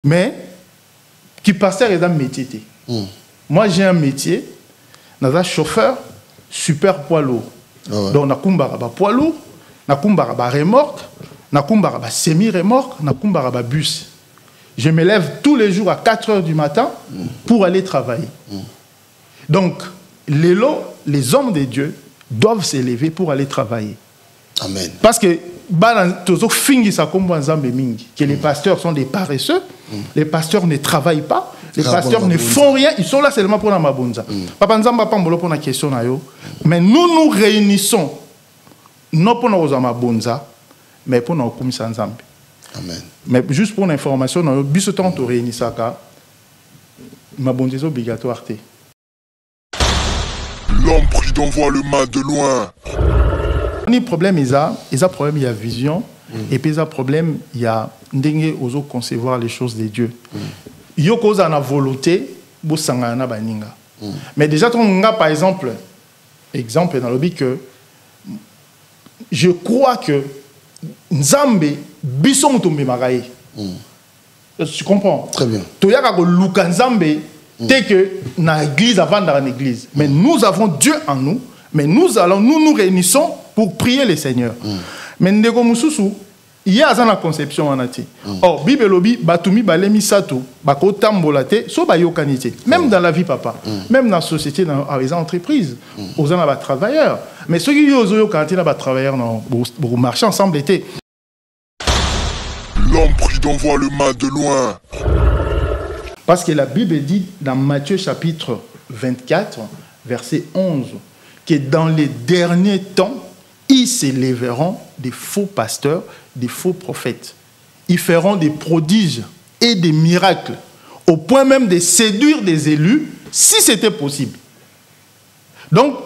Mais, qui pasteur est un métier. Moi, j'ai un métier, dans un chauffeur, super poids lourd. Donc, na kumbara ba poids lourd, na kumbara ba remorque, na kumbara ba semi-remorque, na kumbara ba bus. Je me lève tous les jours à 4 heures du matin pour aller travailler. Donc, les hommes de Dieu doivent s'élever pour aller travailler. Amen. Parce que que les pasteurs sont des paresseux, les pasteurs ne travaillent pas, les pasteurs ne font rien, ils sont là seulement pour la mabunza. Papa Nzamba Pambolo pour la question mais nous nous réunissons non pour nos mabunza, mais pour nos kumisa Nzambe. Amen. Mais juste pour l'information, nous bisotons to réunissaka mabunza est obligatoire. L'homme prudent voit le mal de loin. Le problème, il y a problème, il y a vision, et puis il y a problème, il y a ndenge ozo concevoir les choses de Dieu. Il y a cause à la volonté, bosangana baninga. Mais déjà, par exemple dans le but que je crois que Nzambe bison tombe maraye. Tu comprends? Très bien. Tu as que Luka Nzambe t'es que na église avant dans l'église. Mais nous avons Dieu en nous, mais nous nous réunissons pour prier le Seigneur. Mais ndeko mususu il y a une conception en ati. Or Bible lobi batumi balemi sato bakotambola te so bayokanité. Même dans la vie papa, même dans la société dans les entreprises, aux en travailleurs. Mais ceux qui ont yokanité na travailleurs pour marcher ensemble était. L'homme prudent voit le mal de loin. Parce que la Bible dit dans Matthieu chapitre 24 verset 11 que dans les derniers temps, ils s'élèveront des faux pasteurs, des faux prophètes. Ils feront des prodiges et des miracles, au point même de séduire des élus, si c'était possible. Donc,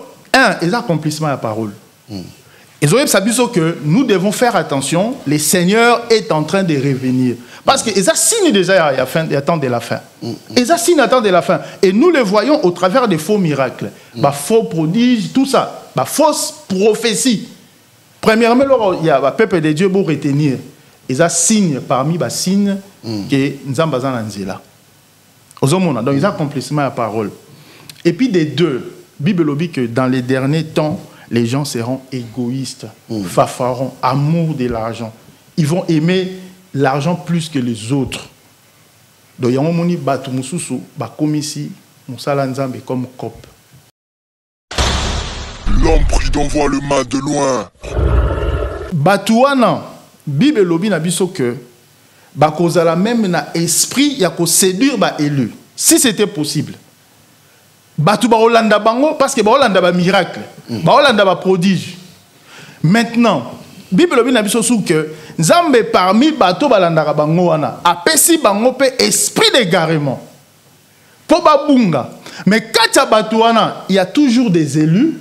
ils accomplissent la parole. Ils ont sabi que nous devons faire attention, le Seigneur est en train de revenir. Parce qu'ils assignent déjà à la temps de la fin. Ils assignent à la temps de la fin. Et nous le voyons au travers des faux miracles, faux prodiges, tout ça, fausses prophéties. Premièrement, il y a le peuple de Dieu pour retenir. Ils assignent parmi les signes que nous avons besoin de. Donc ils accomplissent la parole. Et puis des deux, la Bible dit que dans les derniers temps, les gens seront égoïstes, fafarons, amour de l'argent. Ils vont aimer l'argent plus que les autres. Donc, il y a un moment où batu mususu bakomisi musala nzambe comme cop. L'homme prudent voit le mal de loin. Batuana, Bible lobi na biso que bakozala même na esprit ya ko séduire ba élu. Si c'était possible. Batu ba Holanda bango parce que ba Holanda ba miracle, ba Holanda ba prodige. Maintenant, Bible lobi na biso sou que Nzambe parmi bato balandaka bango wana apesi bango pe esprit d'égarement. Po babunga. Mais katia bato wana, il y a toujours des élus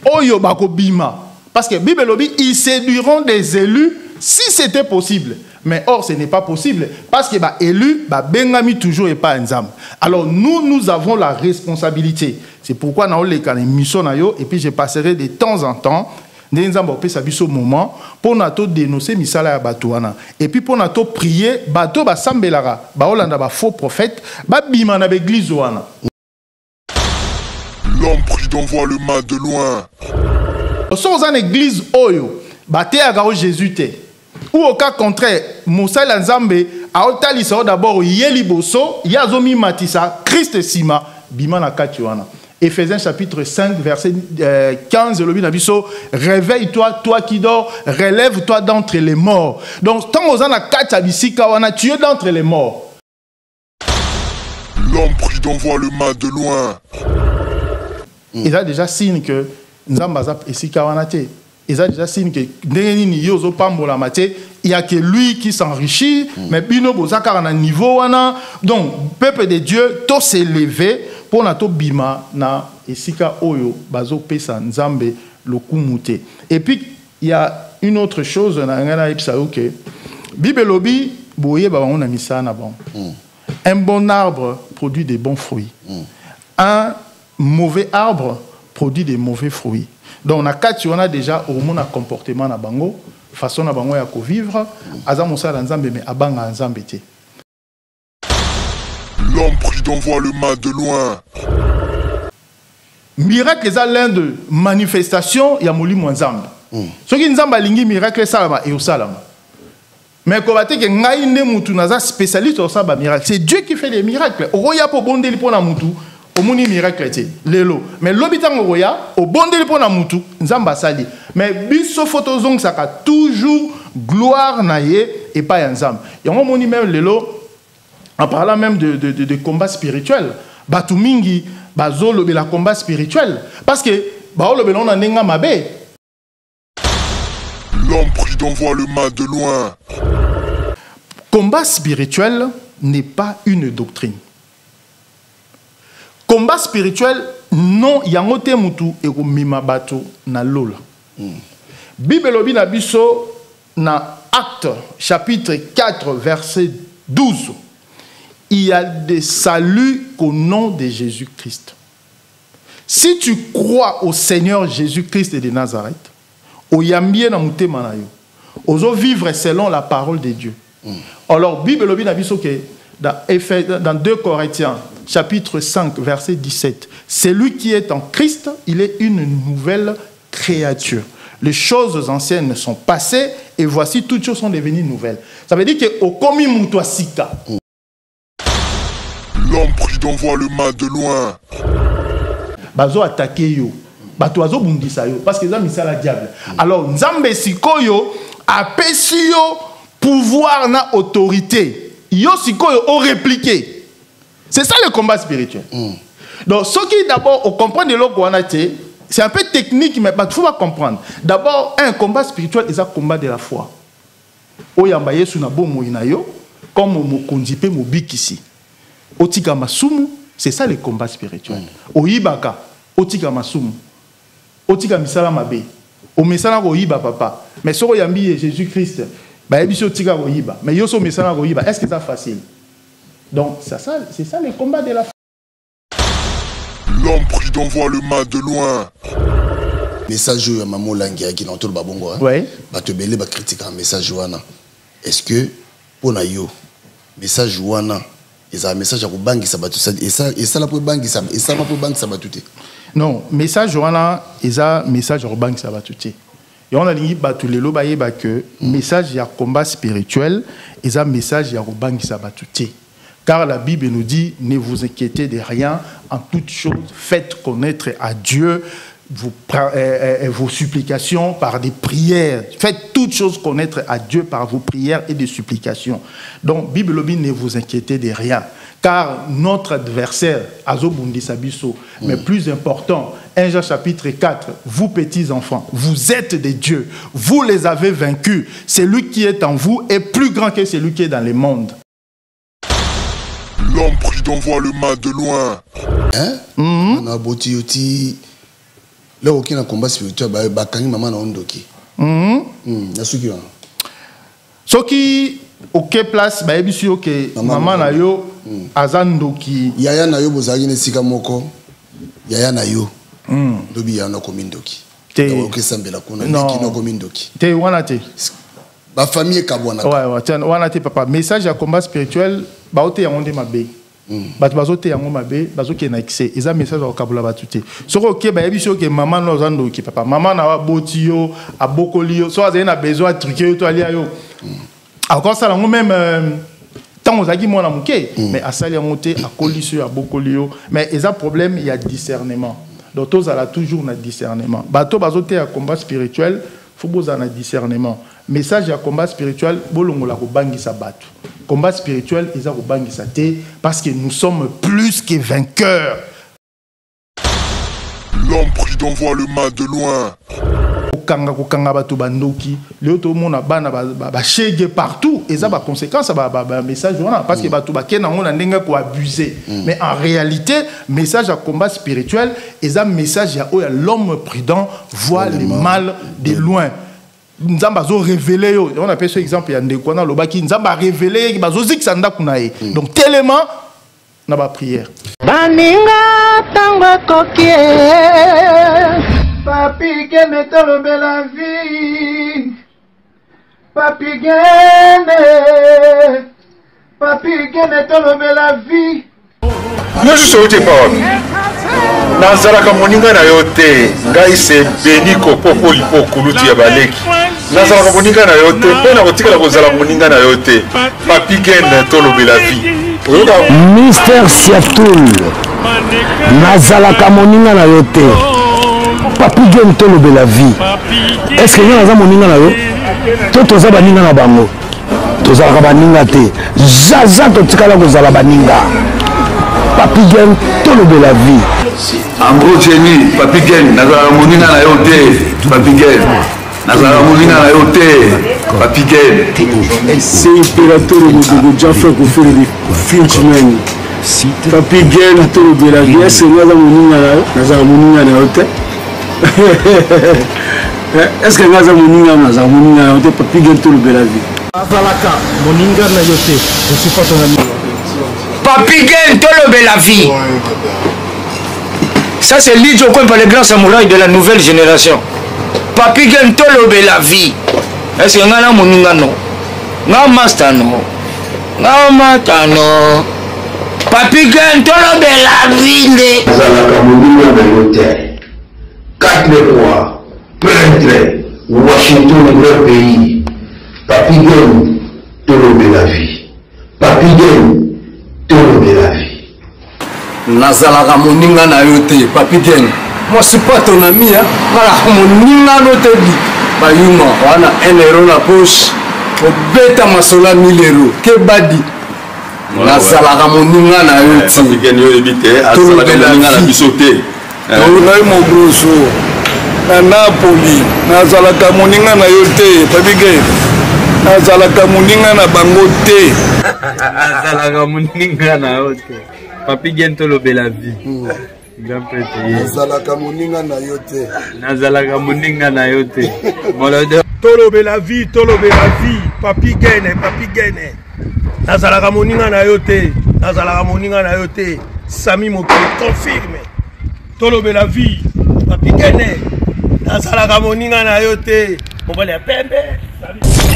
oyo bako bima. Parce que Bible lobi ils séduiront des élus si c'était possible. Mais or ce n'est pas possible parce que ba élu ba bengami toujours et pas Nzambe. Alors nous avons la responsabilité. C'est pourquoi na oleka na mission na yo et puis je passerai de temps en temps nous avons fait moment pour nous dénoncer misala ya batouana et puis pour nous prier bato ba sambelara ba olanda ba faux prophète ba bima na l'église wana. L'homme prudent voit le mal de loin. Sommes en église oyo ba te agaro Jésus te ou au cas contraire Moussa Nzambe a otalisa d'abord yeli boso yazomi matisa Christ sima bima na kati wana. Éphésiens chapitre 5, verset 15, le Bible, réveille-toi, toi qui dors, relève-toi d'entre les morts. Donc, tant que on a tué d'entre les morts. L'homme prudent voit le mal de loin. Il a déjà signe que Nzambazap et Sikawanate. Il a déjà signe que il n'y a que lui qui s'enrichit, mais Bino Bozaka a un niveau. Donc, peuple de Dieu, tout s'est levé. Pour nato bima na esika oyo bazo pesa nzambe lokumute. Et puis il y a une autre chose na ngana epsa OK. Bible lobi boye ba on a mis ça na bon. Un bon arbre produit des bons fruits. Un mauvais arbre produit des mauvais fruits. Donc on a déjà au monde comportement na bango, façon na bango ya ko vivre, aza mosala nzambe mais abanga nzambe te. L'homme prudent voit le mal de loin. Miracle est l'un de manifestation ya molimo nzamba. Ce qui nzamba lingi miracle salama et au salama. Mais quand on dit que ngai ne mutu naza spécialiste au saba miracle, c'est Dieu qui fait les miracles. Oroya po bondeli po na mutu, o moni miracle ti lelo. Mais l'obitang oroya o bondeli po na mutu nzamba sali. Mais biso photo zong saka toujours gloire na ye et pas nzamba. Et on moni même lelo en parlant même de combat spirituel. Batu mingi bazolo be la combat spirituel parce que baolo be lona nenga mabe. L'homme prudent voit le mal de loin. Combat spirituel n'est pas une doctrine. Combat spirituel non yangote mutu e mima bato na lola. Bible lobi na biso na Actes chapitre 4 verset 12. Il y a des saluts qu'au nom de Jésus-Christ. Si tu crois au Seigneur Jésus-Christ de Nazareth, au yambie na mutema na yo, ozo vivre selon la parole de Dieu. Alors, Bible lobi na biso ke dans 2 Corinthiens chapitre 5 verset 17, celui qui est en Christ, il est une nouvelle créature. Les choses anciennes sont passées et voici toutes choses sont devenues nouvelles. Ça veut dire que au komi muto sika. L'homme prudent voit le mal de loin. Bazo attaquer yo. Bato azo bundisa yo parce que ça misala diable. Alors nzambe sikoyo apesi yo pouvoir na autorité. Yo sikoyo o répliquer. C'est ça le combat spirituel. Donc ce qui d'abord on comprend de l'eau c'est un peu technique mais il faut pas comprendre. D'abord un combat spirituel c'est un combat de la foi. Oyamba yesu na bomo ina yo comme mo konzipe mo bikisi. Otika masumu, c'est ça le combat spirituel. Oyibaka, otika masumu. Otika misala mabe. O mesana ko yiba papa. Mais soko yambi Jésus-Christ, ba yebiso otika ko yiba. Mais yoso mesana ko yiba, est-ce que c'est facile? Donc c'est ça le combat de la foi. L'homme prudent voit le mal de loin. Message à maman Langia qui n'entend pas bon. Oui. Ba te belé ba critique un message wana. Est-ce que pour na yo message wana et ça message à bangi ça va tout ça et ça la pour bangi ça et ça pour bangi ça va tout. Non, message wana et ça message à bangi ça va tout. Et on a dit ba tout les lo ba yeba que message ya combat spirituel et ça message ya bangi ça va tout. Car la Bible nous dit ne vous inquiétez de rien, en toute chose faites connaître à Dieu vos supplications par des prières. Faites toutes choses connaître à Dieu par vos prières et des supplications. Donc, Bible dit ne vous inquiétez de rien. Car notre adversaire, Azobundi Sabiso, mais plus important, 1 Jean chapitre 4, vous petits enfants, vous êtes des dieux, vous les avez vaincus. Celui qui est en vous est plus grand que celui qui est dans le monde. L'homme prudent voit le mal de loin. Hein? On a boti yoti. Là, aucun combat spirituel, bakangi maman na ondoki. Na suki wana. Soki aucun place, ba yebisu yo ke maman na yo azandoki. Yaya na yo bozali ne sika moko. Yaya na yo. Dobi ya na komindoki. Te aucun sambela kuna ki na komindoki. Te wana te. Ba famille kabwana. Ouais, tiens, wana te papa. Message à combat spirituel, ba ote ya onde mabe. Bato bazote yango mabe bazoke na excès eza message au kabula batuté soko ke ba yebiso ke maman no zando ki papa maman na wa boti yo abokoli yo so azena besoin truquer to ali yo encore ça lango même tant ozaki mona muke mais asali yango te akoli so abokoli yo mais eza problème il y a discernement donc tous ala toujours na discernement bato bazote ya combat spirituel faut boza na discernement message à combat spirituel bolongola ko bangisa bato combat spirituel ils ont bangisa te parce que nous sommes plus que vainqueurs. L'homme prudent voit le mal de loin. Kokanga bato bandoki le to mona bana ba shege partout et ça ba conséquence ba message wana parce que bato ba kena ngona ndenga ko abuser mais en réalité message à combat spirituel et ça message à l'homme prudent voit le mal de loin. Nzamba zo révélé yo on appelle ce exemple ya ndeko na lobaki nzamba révélé bazo ziksanda kunae donc tellement na ba prière baninga tango kokie papi ke metolo bela vie papi ke metolo bela vie mosusu outi epa wapi nazalaka moninga na yo te ngai se beniko popo lipo kulutu ya baleki nazalaka moninga na yo te mpo na kotikala kozala moninga na yo te Papi Gen tolobela vie Mister Siatoul nazalaka moninga na yo te Papi Gen tolobela vie est-ce que naza moninga na yo to toza baninga na bango tozalaka baninga te jaja totikala kozala baninga Papi Gen tolobela vie en gros Jenny Papi Gen nazalaka moninga na yo te Papi Gen nazalaka moninga na yo te Papi Gen c'est impérateur de Jaffa Kofele Finchman Papi Gen tolobela vie est-ce que naza moninga na yo nazalaka moninga na yo te est-ce que naza moninga nazalaka moninga na yo te Papi Gen tolobela vie azalaka moninga na yo te je suis pas ton ami Papi Gen tolobela vie. Ça c'est Lidjo Kwempa, le grand samouraï de la nouvelle génération. Papi Gen tolobela vie. Est-ce que ngana moninga no? Nga master no. Nga mata no. Papi Gen tolobela vie. Zalaka moninga na yo te. 4 fois peintre Washington grand pays. Papi Gen tolobela vie. Papi Gen tolobela vie. nazalaka moninga na yo te Papi Gen moi c'est pas ton ami hein voilà moninga no te di bayuma wana 1 euro na poche obeta masola 1000 euros ke badi nazalaka moninga na yo te Papi Gen yo ebite azalaka moninga na biso te ngai mogroso na Napoli nazalaka moninga na yo te Papi Gen nazalaka moninga na bango te nazalaka moninga na yo te Papi Gen tolobela vie. Grand prêtre. Nazalaka moninga na yo te. Nazalaka moninga na yo te. Tolobela vie, Papi Gen. Nazalaka moninga na yo te. Nazalaka moninga na yo te. Sami Mokele confirme. Tolobela vie, Papi Gen. Nazalaka moninga na yo te. Mobali ya pembe.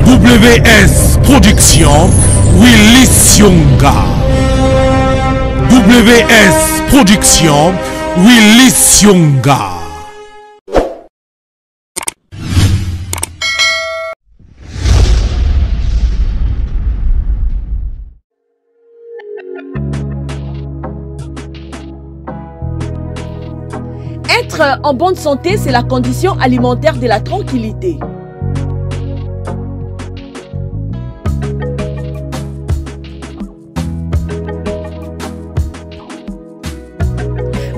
WS Production Willy Sionga. WS Production Willy Sionga. Être en bonne santé, c'est la condition alimentaire de la tranquillité.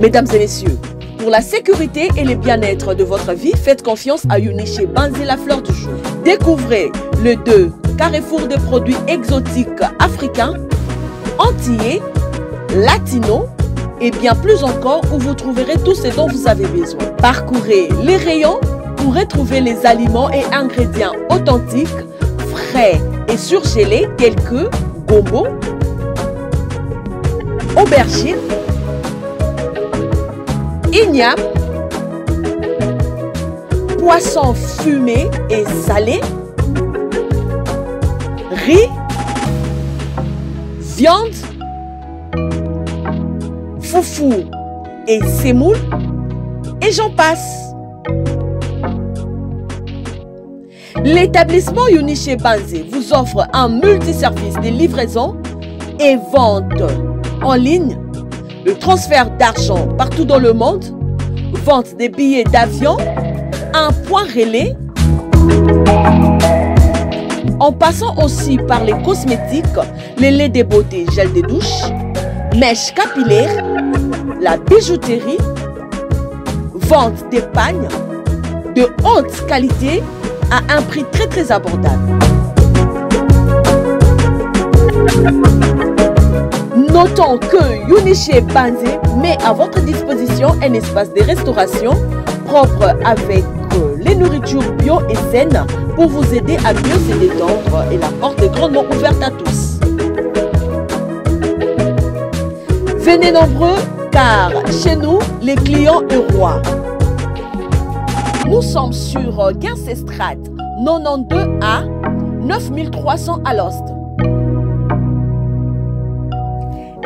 Mesdames et messieurs, pour la sécurité et le bien-être de votre vie, faites confiance à Uniché Banzé, la fleur du jour. Découvrez le 2 carrefour de produits exotiques africains, antillais, latinos et bien plus encore où vous trouverez tout ce dont vous avez besoin. Parcourez les rayons pour retrouver les aliments et ingrédients authentiques, frais et surgelés tels que gombo, aubergine, igname, poisson fumé et salé, riz, viande, foufou et semoule, et j'en passe. L'établissement Uniché Banzé vous offre un multiservice de livraison et vente en ligne, le transfert d'argent partout dans le monde, vente des billets d'avion, un point relais, en passant aussi par les cosmétiques, les laits de beauté, gel de douche, mèches capillaires, la bijouterie, vente des pagnes de haute qualité à un prix très abordable. Notons que Uniché Banzé met à votre disposition un espace de restauration propre avec les nourritures bio et saines pour vous aider à mieux se détendre et la porte est grandement ouverte à tous. Venez nombreux car chez nous, les clients est roi. Nous sommes sur 15 Estrade, 92A, 9300 à l'Ost.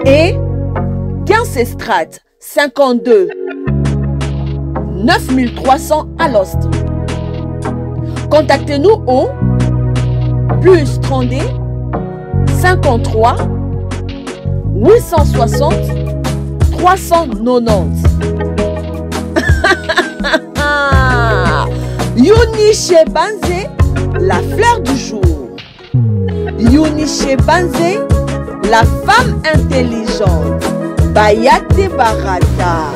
Et 15 Strat 52 9300 à l'Ost. Contactez-nous au plus 32 53 860 390. Yuniche Banze, la fleur du jour. Yuniche Banze, la femme intelligente. Bayate Barata.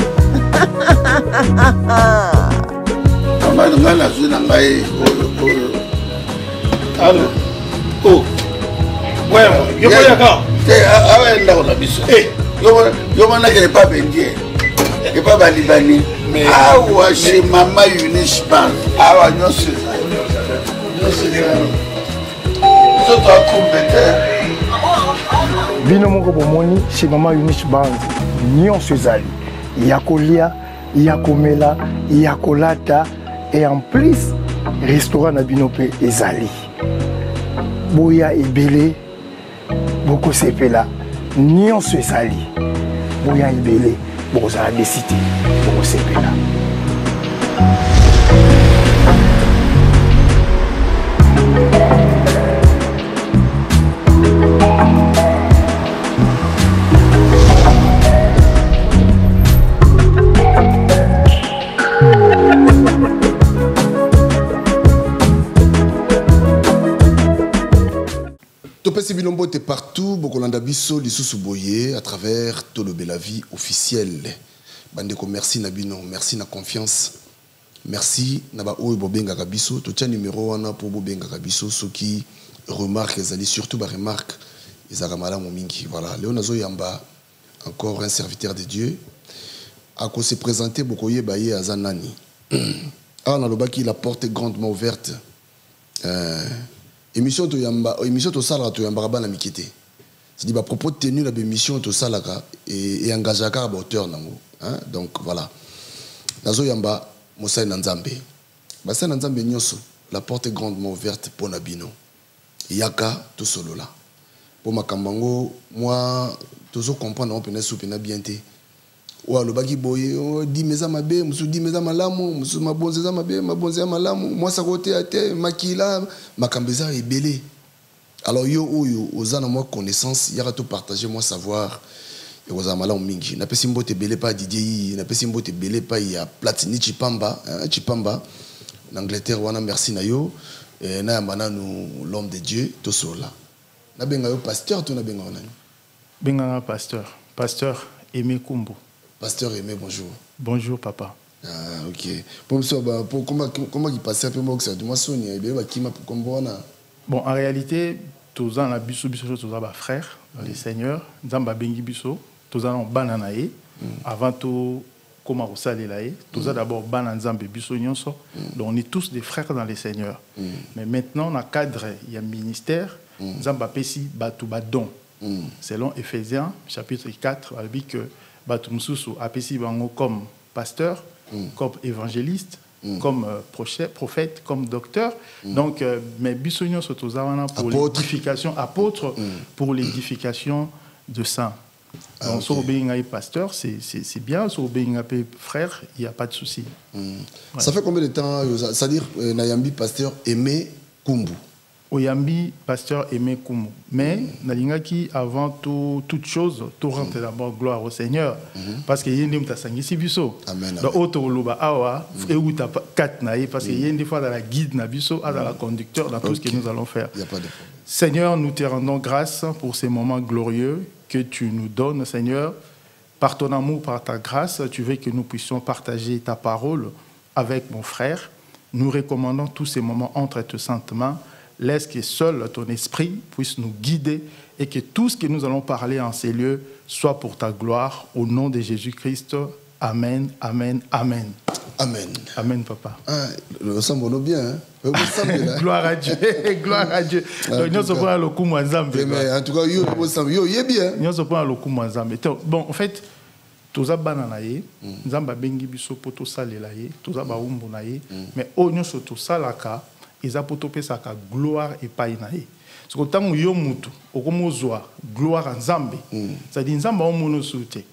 Oh, ouais, yo pas d'accord. Ah ouais, là on a biso. Yo mana que pas bendier. Et pas balibani. Mais ah ouais, chez maman Eunice Ban. Ah ouais, non c'est ça. Non c'est ça. Ça doit compter. Bino moko bomoni chez maman Eunice Ban. Nyon sezali. Yakolia, yakomela, yakolata et en plus restaurant na binope ezali. Boya ebele boko sepela nyonso ezali boya ebele bokozala desite boko sepela. Topesi binombo te partout, Bokolanda biso lisusu boye à travers Tolobe la vie officielle. Bandeko merci Nabino, merci na confiance. Merci Naba Oyo Bobenga Kabiso, to tia numéro wana pour Bobenga Kabiso ceux qui remarquent ezali surtout ba remarque ezaka malamu mingi. Voilà, Léonazo Yamba encore un serviteur de Dieu. Ako se présenter Bokoye Baye Azanani. Ah na lobaki la porte est grandement ouverte. Émission to yamba émission to sala to yamba bana mikité. C'est dit ba propos tenu la émission to sala et engagaka ba auteur nango, hein? Donc voilà. Nazo yamba Moussa Nzambe. Ba sa Nzambe nyoso, la porte est grandement ouverte pour Nabino. Yaka to solo là. Pour makambango moi tozo comprendre on peut na bien té. Wa lo baki boye di meza mabe musu di meza malamu musu mabonzeza mabe mabonzeza malamu moi ça côté ate makila makambeza ebele. Alors yo oyo ozana moi connaissance yaka to partager moi savoir et ozana malamu mingi na pesi mbote belé pas Didier na pesi mbote belé pas ya Platini Chipamba Chipamba en Angleterre wana merci na yo na yambana nous l'homme de Dieu to sola na benga yo pasteur to na benga wana benga pasteur Aimé Kumbu. Pasteur Aimé, bonjour. Bonjour, papa. Ah, ok. Pour comment il passait un peu moi que ça moi Sonia Bon, en réalité, tous en la biso tous en frère dans les seigneurs, Nzamba bengi biso, tous en bananae avant tout comment vous savez là, tous en d'abord banan Nzamba biso nyonso. Donc on est tous des frères dans les seigneurs. Mais maintenant dans le cadre il y a un ministère, Nzamba pesi batu badon. Selon Éphésiens chapitre 4, on dit que Batumsusu apesi bango comme pasteur, comme évangéliste, comme prophète, comme docteur. Donc, mais bisogno sotozawana pour l'édification, apôtre pour l'édification de saints. Donc, sur obéinga pasteur, c'est bien. Sur obéinga frère, il n'y a pas de souci. Ça fait combien de temps, c'est-à-dire, Nayambi pasteur Aimé Kumbu? Oyambi, pasteur Aimé Kumbu. Mais, Nalingaki, avant toute chose, tout rentre d'abord gloire au Seigneur. Parce que Yendim Tassangisi Biso. Amen. Dans Auto Luba Awa, et où t'as 4 naïs, parce qu'il y a une fois dans la guide Nabiso, dans la conducteur, dans tout ce que nous allons faire. Il n'y a pas de problème. Seigneur, nous te rendons grâce pour ces moments glorieux que tu nous donnes, Seigneur. Par ton amour, par ta grâce, tu veux que nous puissions partager ta parole avec mon frère. Nous recommandons tous ces moments entre tes saintes mains. Laisse que seul ton esprit puisse nous guider et que tout ce que nous allons parler en ces lieux soit pour ta gloire. Au nom de Jésus-Christ. Amen, amen, amen. Amen. Amen, papa. Ah, le semble bien. Hein? Gloire à Dieu. Gloire à Dieu. Mais en tout cas, bon, en fait, toza banana ye, nzamba bengi biso poto salela ye, toza ba umbu na ye, mais onyo soto salaka, eza poto pesaka gloire et paï na ye. ce que tant yo mutu okomozwa gloire en Nzambe ça dit Nzamba o mono sauté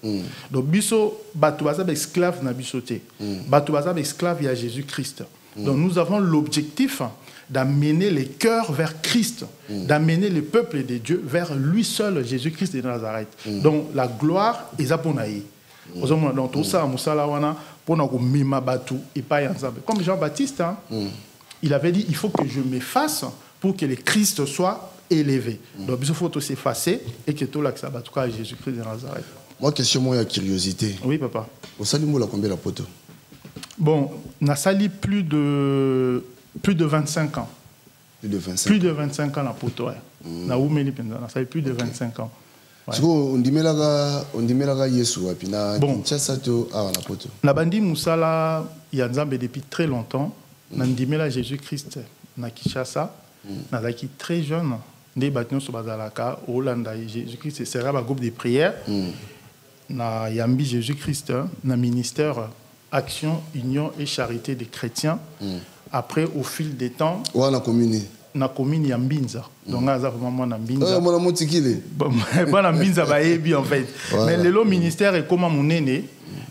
donc biso bato baza esclave na biso te bato baza esclave ya Jésus-Christ donc nous avons l'objectif d'amener les cœurs vers Christ, d'amener le peuple de Dieu vers lui seul, Jésus-Christ de Nazareth. Donc la gloire est aponaï. Donc tout ça, comme Jean-Baptiste, il avait dit, il faut que je m'efface pour que le Christ soit élevé. Donc il faut s'effacer et que tout l'accès à Jésus-Christ de Nazareth. Moi, question, moi, il y a curiosité. Oui, papa. Au salut, moi, combien la poteau? Bon, on a sali plus de 25 ans. Plus de 25 Plus de 25 ans la poteau. On a sali plus de 25 ans. On dit que Yesu a pina Kinshasa to a na poto. Na bandi musala ya Nzambe depuis très longtemps. Na ndimela Jésus-Christ na Kinshasa. Na zaki très jeune. Ndé batnon so bazalaka Hollanda Jésus-Christ sera un groupe de prière. Na yambi Jésus-Christ na ministère Action, Union et Charité des chrétiens. Après au fil des temps. Wa na commune. Na commune ya Mbinza. Donc on a vraiment na Mbinza. Moi na motikile. Bon na Mbinza ba yebi en fait. Mais le ministère est comme mon aîné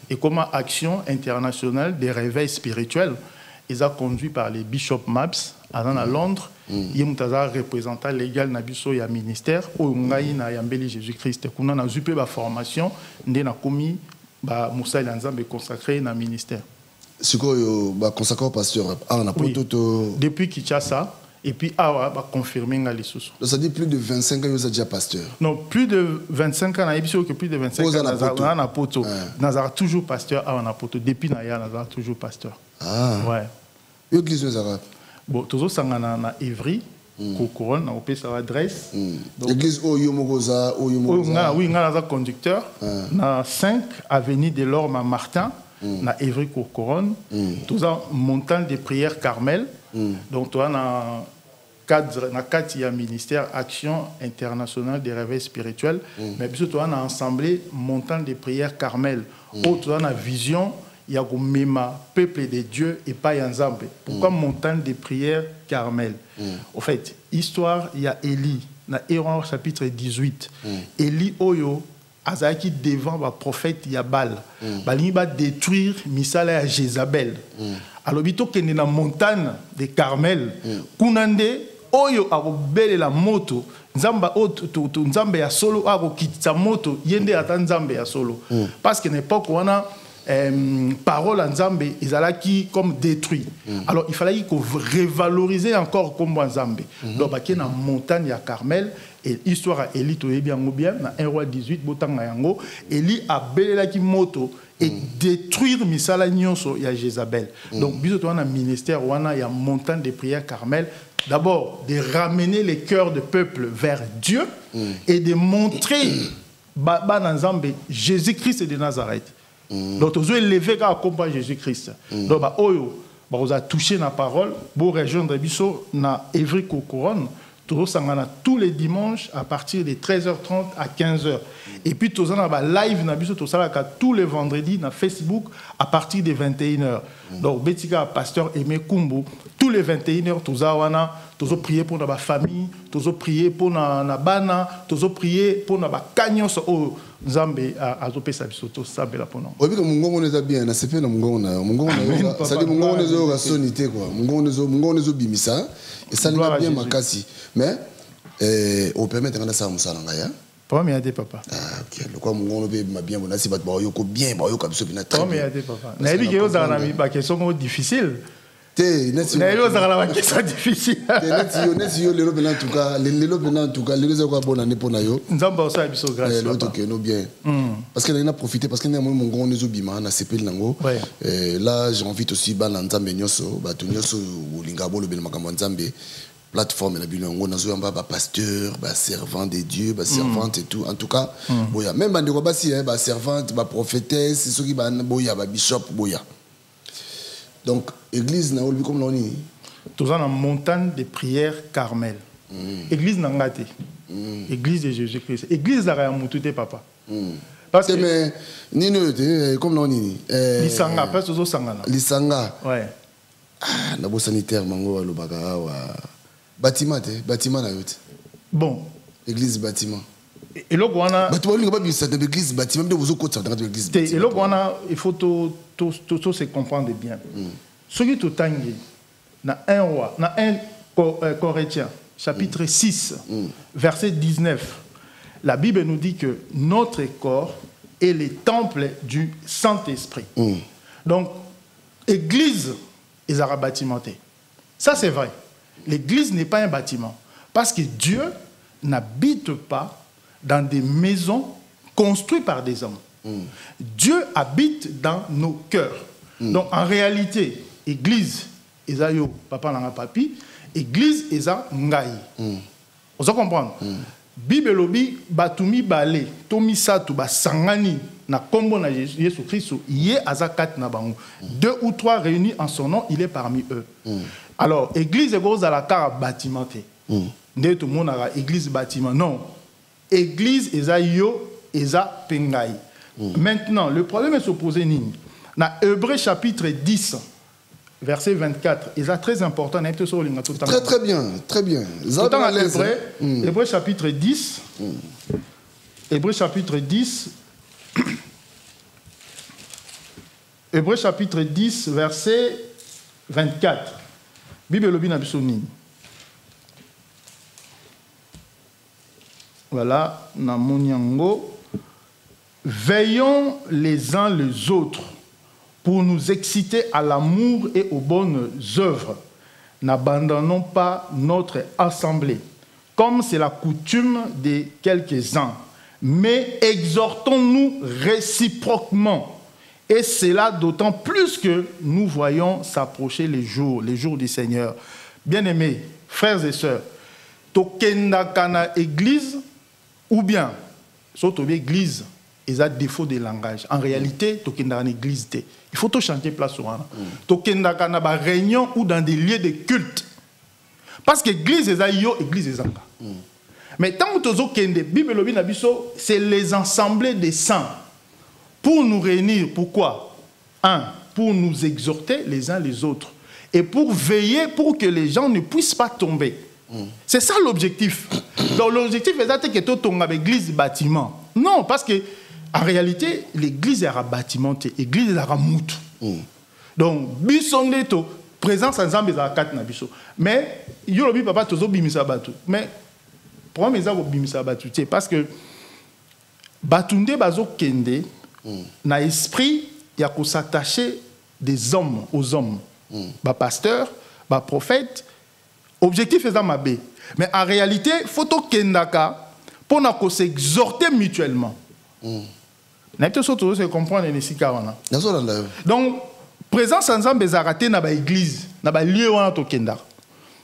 et comme Action internationale des réveils spirituels. Ils ont conduit par les Bishop Maps à Londres. Il y a un représentant légal na biso ya ministère au ngai na yambeli Jésus-Christ. Kuna na zupe ba formation ndé na komi ba Moussa Nzambe consacré na ministère. Sikoyo ba consacré au pasteur na poto depuis Kinshasa. Et puis, ah, bah, confirmer les sous. Ça dit plus de 25 ans, vous êtes déjà pasteur. Non, plus de 25 ans, que plus de 25 ans, on a poto. Nazar toujours pasteur, on a poto. Depuis Naya, Nazar toujours pasteur. Ah. Ouais. L'église nous a bon, toujours ça na Évry, Couronne, on peut sa adresse. L'église Oyomogoza, Oyomogoza. Oui, on a conducteur. Na 5 avenue de l'Orme Martin, na Évry Couronne. Tout ça, montagne de prières Carmel. Donc, tu as un ministère Action internationale des réveils spirituels, mais tu as une assemblée montant des prières Carmel. Tu as une vision, il y a un peuple de Dieu et pas Nzambe. Pourquoi montant des prières Carmel? En fait, histoire, il y a Élie, dans Héron chapitre 18. Élie Oyo, Azaki devant le prophète Yabal, il va détruire Misala à Jézabel. Alors, il y a une montagne de Carmel. Kunande, oyo abobele la moto. Nzambe ya solo abo kitsa moto yende ata Nzambe ya solo. Parce qu'à l'époque on a parole en Nzambe ils allaient comme détruit. Alors il fallait qu'on revaloriser encore comme Nzambe. Donc il y a une montagne ya Carmel. Et l'histoire à Élie, tu es bien, dans 1 roi 18, Botanga Yango, Élie a belé moto et détruire Misala Nyonso et Jézabel. Donc, bisous, on a un ministère, on a une montagne de prières Carmel. D'abord, de ramener les cœurs du peuple vers Dieu et de montrer Jésus-Christ de Nazareth. Donc, on a élevé comme Jésus-Christ. Donc, on a touché la parole, pour rejoindre Bisso, na Évry Couronne. Tous les dimanches à partir de 13h30 à 15h. Et puis, tous live tous les vendredis sur Facebook à partir de 21h. Donc, Betika, pasteur Aimé Kumbu, tous les 21h, tous prier pour notre famille, tous prier pour notre bana, tous prier pour notre cagnos au Zambé à Zopé Sabisoto, Sabela Pono. Oui, comme Mungo est bien, na sepe na Mungo ça dit Mungo est sonité quoi. Mungo est bimisa et ça n'est bien makasi. Mais on permet de ça musalanga ya. Pas mais aider papa. Ah OK, le quoi Mungo be bien bon si bat ba yo ko bien ba yo comme ça bien très. Pas mais aider papa. Na ebi ke ozana mi ba question difficile. Na yo ozana la question difficile. Neti yo lelo en tout cas lelo za kwa bona ne pona yo. Nzamba osa biso grâce. OK, no bien. Parce que là profité parce que na mo Mungo nezo bima na sepel nango. Là j'invite aussi ba na Nzambe nyoso, ba to nyoso ulinga bolo bel makambo Nzambe. Plateforme la bilongo nazo yamba ba pasteur ba servant de Dieu ba servante et tout en tout cas boya même bande ko basi ba servante ba prophétesse ceux qui ba boya ba bishop boya donc église na olbi comme l'oni tous en montagne de prières Carmel église na ngate église de Jésus-Christ église la ya mutute papa parce que mais ni ne comme l'oni lisanga pas toujours sangana lisanga ouais na bo sanitaire mango alobaka wa bâtiment na yote Bon. Église bâtiment. Et là, on a. L'église bâtiment, et là, il faut tout se comprendre bien. Ce qui est tout tangué, dans 1 roi, dans 1 Corinthiens, chapitre 6, verset 19, la Bible nous dit que notre corps est le temple du Saint-Esprit. Donc, l'église est un bâtiment. Ça, c'est vrai. L'église n'est pas un bâtiment. Parce que Dieu n'habite pas dans des maisons construites par des hommes. Dieu habite dans nos cœurs. Donc, en réalité, l'église, eza yo, papa nanga papi, église eza ngai. Vous comprenez? Bible lobi batumi bale, tomi satu ba sangani na kombo na Jésus Christ, yé azakat na bango. 2 ou 3 réunis en son nom, il est parmi eux. Alors, église est à la carte bâtimentée. Ndé tout le monde a église bâtiment. Non. Église eza yo, eza pengai. Maintenant, le problème est supposé nini. Dans Hébreux chapitre 10, verset 24, et ça très important. Très bien, très bien. Hébreux chapitre 10, Hébreux chapitre 10, Hébreux chapitre 10, verset 24. Bible lobi na biso nini. Voilà, na monyango. Veillons les uns les autres pour nous exciter à l'amour et aux bonnes œuvres. N'abandonnons pas notre assemblée, comme c'est la coutume de quelques-uns, mais exhortons-nous réciproquement. Et cela d'autant plus que nous voyons s'approcher les jours du Seigneur. Bien-aimés, frères et sœurs, tokendakana église ou bien surtout église. Ils ont défaut de langage. En réalité, tu es dans l'église. Il faut tout chanter place sur un. Tu es dans une réunion ou dans des lieux de culte. Parce que l'église est yo, l'église est zanga. Mais tant que tu es dans la Bible, c'est les assemblées des saints. Pour nous réunir, pourquoi? Pour nous exhorter les uns les autres. Et pour veiller pour que les gens ne puissent pas tomber. C'est ça l'objectif. Donc l'objectif est que tu tombes dans l'église bâtiment. Non, parce que en réalité, l'église est un bâtiment, l'église est un mout. Donc, bisonde to présence ensemble est un quatre na biso. Mais yolobi papa tozo bimisa batu. Mais pourquoi mes amis bimisa batu? Parce que batunde bazo kende na esprit il y a qu'on s'attacher des hommes aux hommes. Ba pasteur, ba prophète. Objectif est ma bé. Mais en réalité, photo kendaka pour nous s'exhorter mutuellement. Donc, présence ensemble des aratés dans l'église, dans l'église,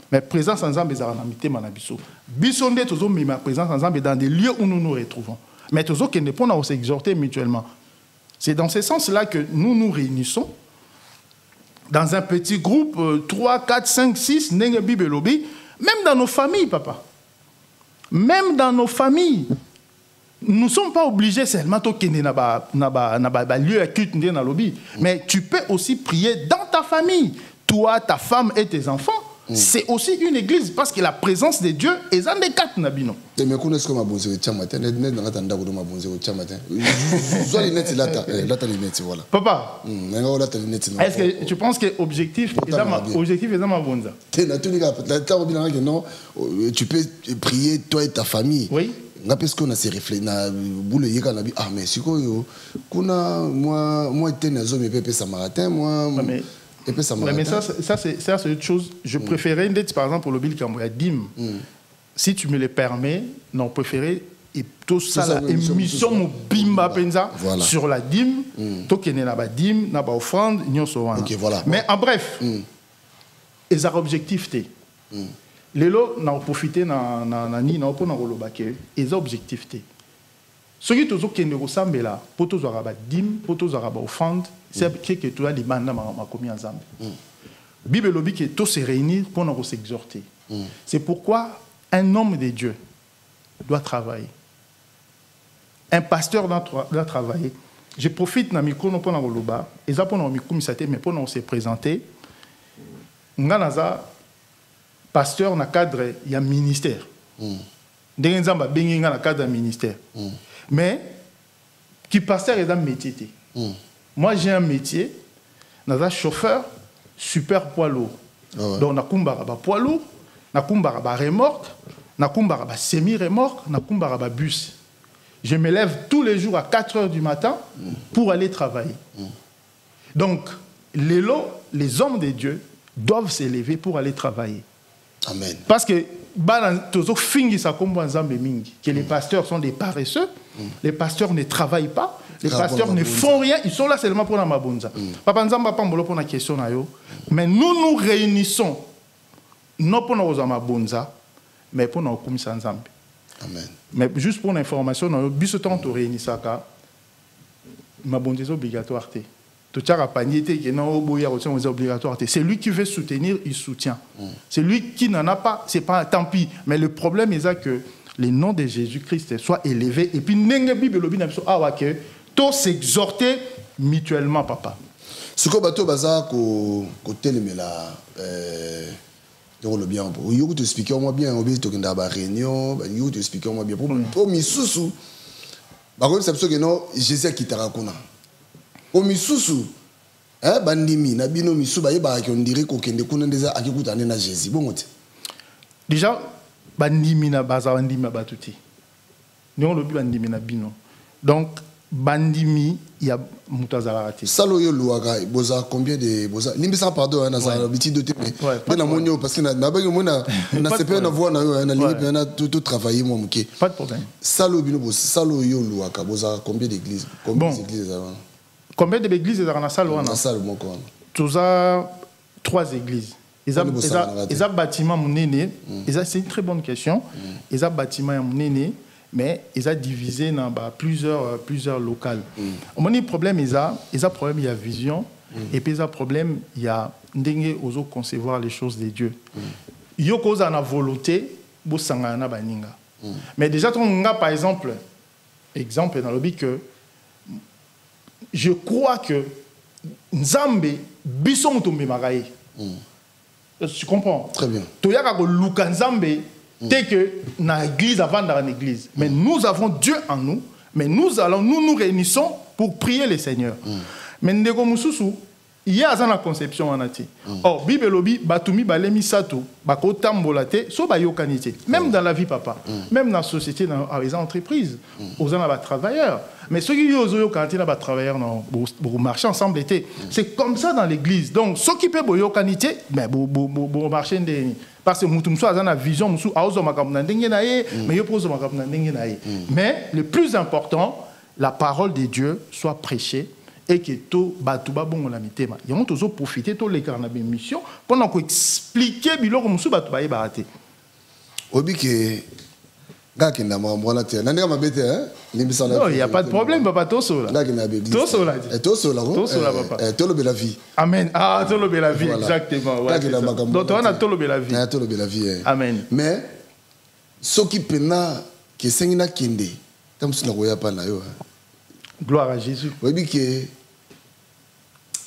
mais présence ensemble des aratés dans l'église. Bisonde toujours ma présence ensemble dans des lieux où nous nous retrouvons. Mais toujours qui ne peut pas s'exhorter mutuellement. C'est dans ce sens-là que nous nous réunissons dans un petit groupe 3, 4, 5, 6, même dans nos familles, papa. Même dans nos familles. Nous ne sommes pas obligés seulement de lieu à culte dans le lobby. Mais tu peux aussi prier dans ta famille. Toi, ta femme et tes enfants. C'est aussi une église parce que la présence de Dieu est en des quatre nabino. Mais est-ce que ma bonne papa, est-ce que tu penses que l'objectif est dans ma bonne? Tu peux prier toi et ta famille. Oui. Parce qu'on a ces réflexes, ah mais c'est quoi moi j'étais dans zone pépé samaritain moi mais ça c'est autre chose. Je préférais d'être par exemple pour le bill Cambria Dim. Si tu me le permets, non préféré et tout ça émission mon bimba penza sur la dîme, tout qui n'est pas dîme, n'a pas offrande, voilà. Mais en bref, les objectifs t. Les lots n'ont profité n'ont pas n'ont les objectifs t. Ce qui toujours qui ne ressemble là, pour tous avoir dîme, pour tous avoir offrande, c'est que tu as les mandats ma commis ensemble. Bible lobby qui tous se réunir pour nous s'exhorter. C'est pourquoi un homme de Dieu doit travailler. Un pasteur doit travailler. Je profite de micro pour nous loba, et ça pour nous micro mais pour nous se présenter. Nganaza pasteur na cadre il y a ministère. Nzamba benginga na cadre ministère. Mais qui pasteur est un métier. Moi j'ai un métier, un chauffeur super poids lourd. Donc nakumbara ba poids lourd, nakumbara ba remorque, nakumbara ba semi remorque, nakumbara ba bus. Je me lève tous les jours à 4 heures du matin pour aller travailler. Donc les hommes de Dieu doivent s'élever pour aller travailler. Amen. Parce que que les pasteurs sont des paresseux, les pasteurs ne travaillent pas, les pasteurs ne font rien, ils sont là seulement pour la mabonza. Papa Nzamba Pambolo pour la question, mais nous nous réunissons, non pour nos mabonza, mais pour nos kumisa Nzambe. Amen. Mais juste pour l'information, nous avons réuni ça, mabonza est obligatoire. C'est lui qui veut soutenir, il soutient. C'est lui qui n'en a pas, c'est pas tant pis. Mais le problème est que le nom de Jésus-Christ soit élevé. Et puis, tout s'exhorter mutuellement, papa. Ce que bateau bazar côté le mela le bien pour you te expliquer moi bien on veut toquer dans la réunion you te expliquer moi bien pour misusu par contre c'est que non Jésus qui t'a raconté au misusu bandimi na bino misu ba yeba ki on dirait ko kende kuna ndeza akikutana na Jésus bon déjà bandimi na baza bandimi batuti nous on le bandimi na bino donc bandimi ya mutazala rati salo yo luaka boza combien de boza limbisa pardon na za biti de mais na monyo parce que na ba mona na sepe na voix na yo na limite na tout travailler moi muke pas de problème salo bino boza salo yo luaka boza combien d'églises combien d'églises avant. Combien d'églises dans la salle? Dans la salle, mon corps. Tous à 3 églises. Ils ont bâtiment mon aîné. C'est une très bonne question. Ils ont bâtiment mon aîné, mais ils ont divisé dans plusieurs locales. Mon problème, ils ont problème, il y a vision. Et puis, ils ont problème, il y a dengue aux autres concevoir les choses de Dieu. Il y a cause à la volonté, bosangana baninga. Mais déjà, par exemple dans le but que je crois que Nzambe biso mutombe maraye. Tu comprends? Très bien. Toyaka ko luka Nzambe t'es que na église avant dans l'église. Mais nous avons Dieu en nous, mais nous nous réunissons pour prier le Seigneur. Mais ndeko mususu il y a une conception en ati. Or Bible lobi batumi balemi sato bako tambolate so ba yokanité. Même dans la vie papa, même dans la société dans les entreprises, aux travailleurs. Mais ceux qui ont quand ils travailleurs pour marcher ensemble était. C'est comme ça dans l'église. Donc ceux qui peuvent yokanité, mais pour marcher parce que mutum so azana vision musu aozo makamna ndenge na ye, mais yo pose makamna ndenge na ye. Mais le plus important, la parole de Dieu soit prêchée. Et que tout batuba bon la mitema y a on toujours profiter tout les carnabé mission pendant qu'on expliquer biloko musu batuba y baraté obi que gars qui n'a pas moi terre n'anga mabete hein non il y a pas de problème papa toso là là qui n'a béglise toso là papa tolo bela vie amen tolo bela vie exactement ouais donc on a tolo bela vie tolo bela vie amen mais ce qui pena que sengina kende tam sina koya pa na yo gloire à Jésus. Oui, que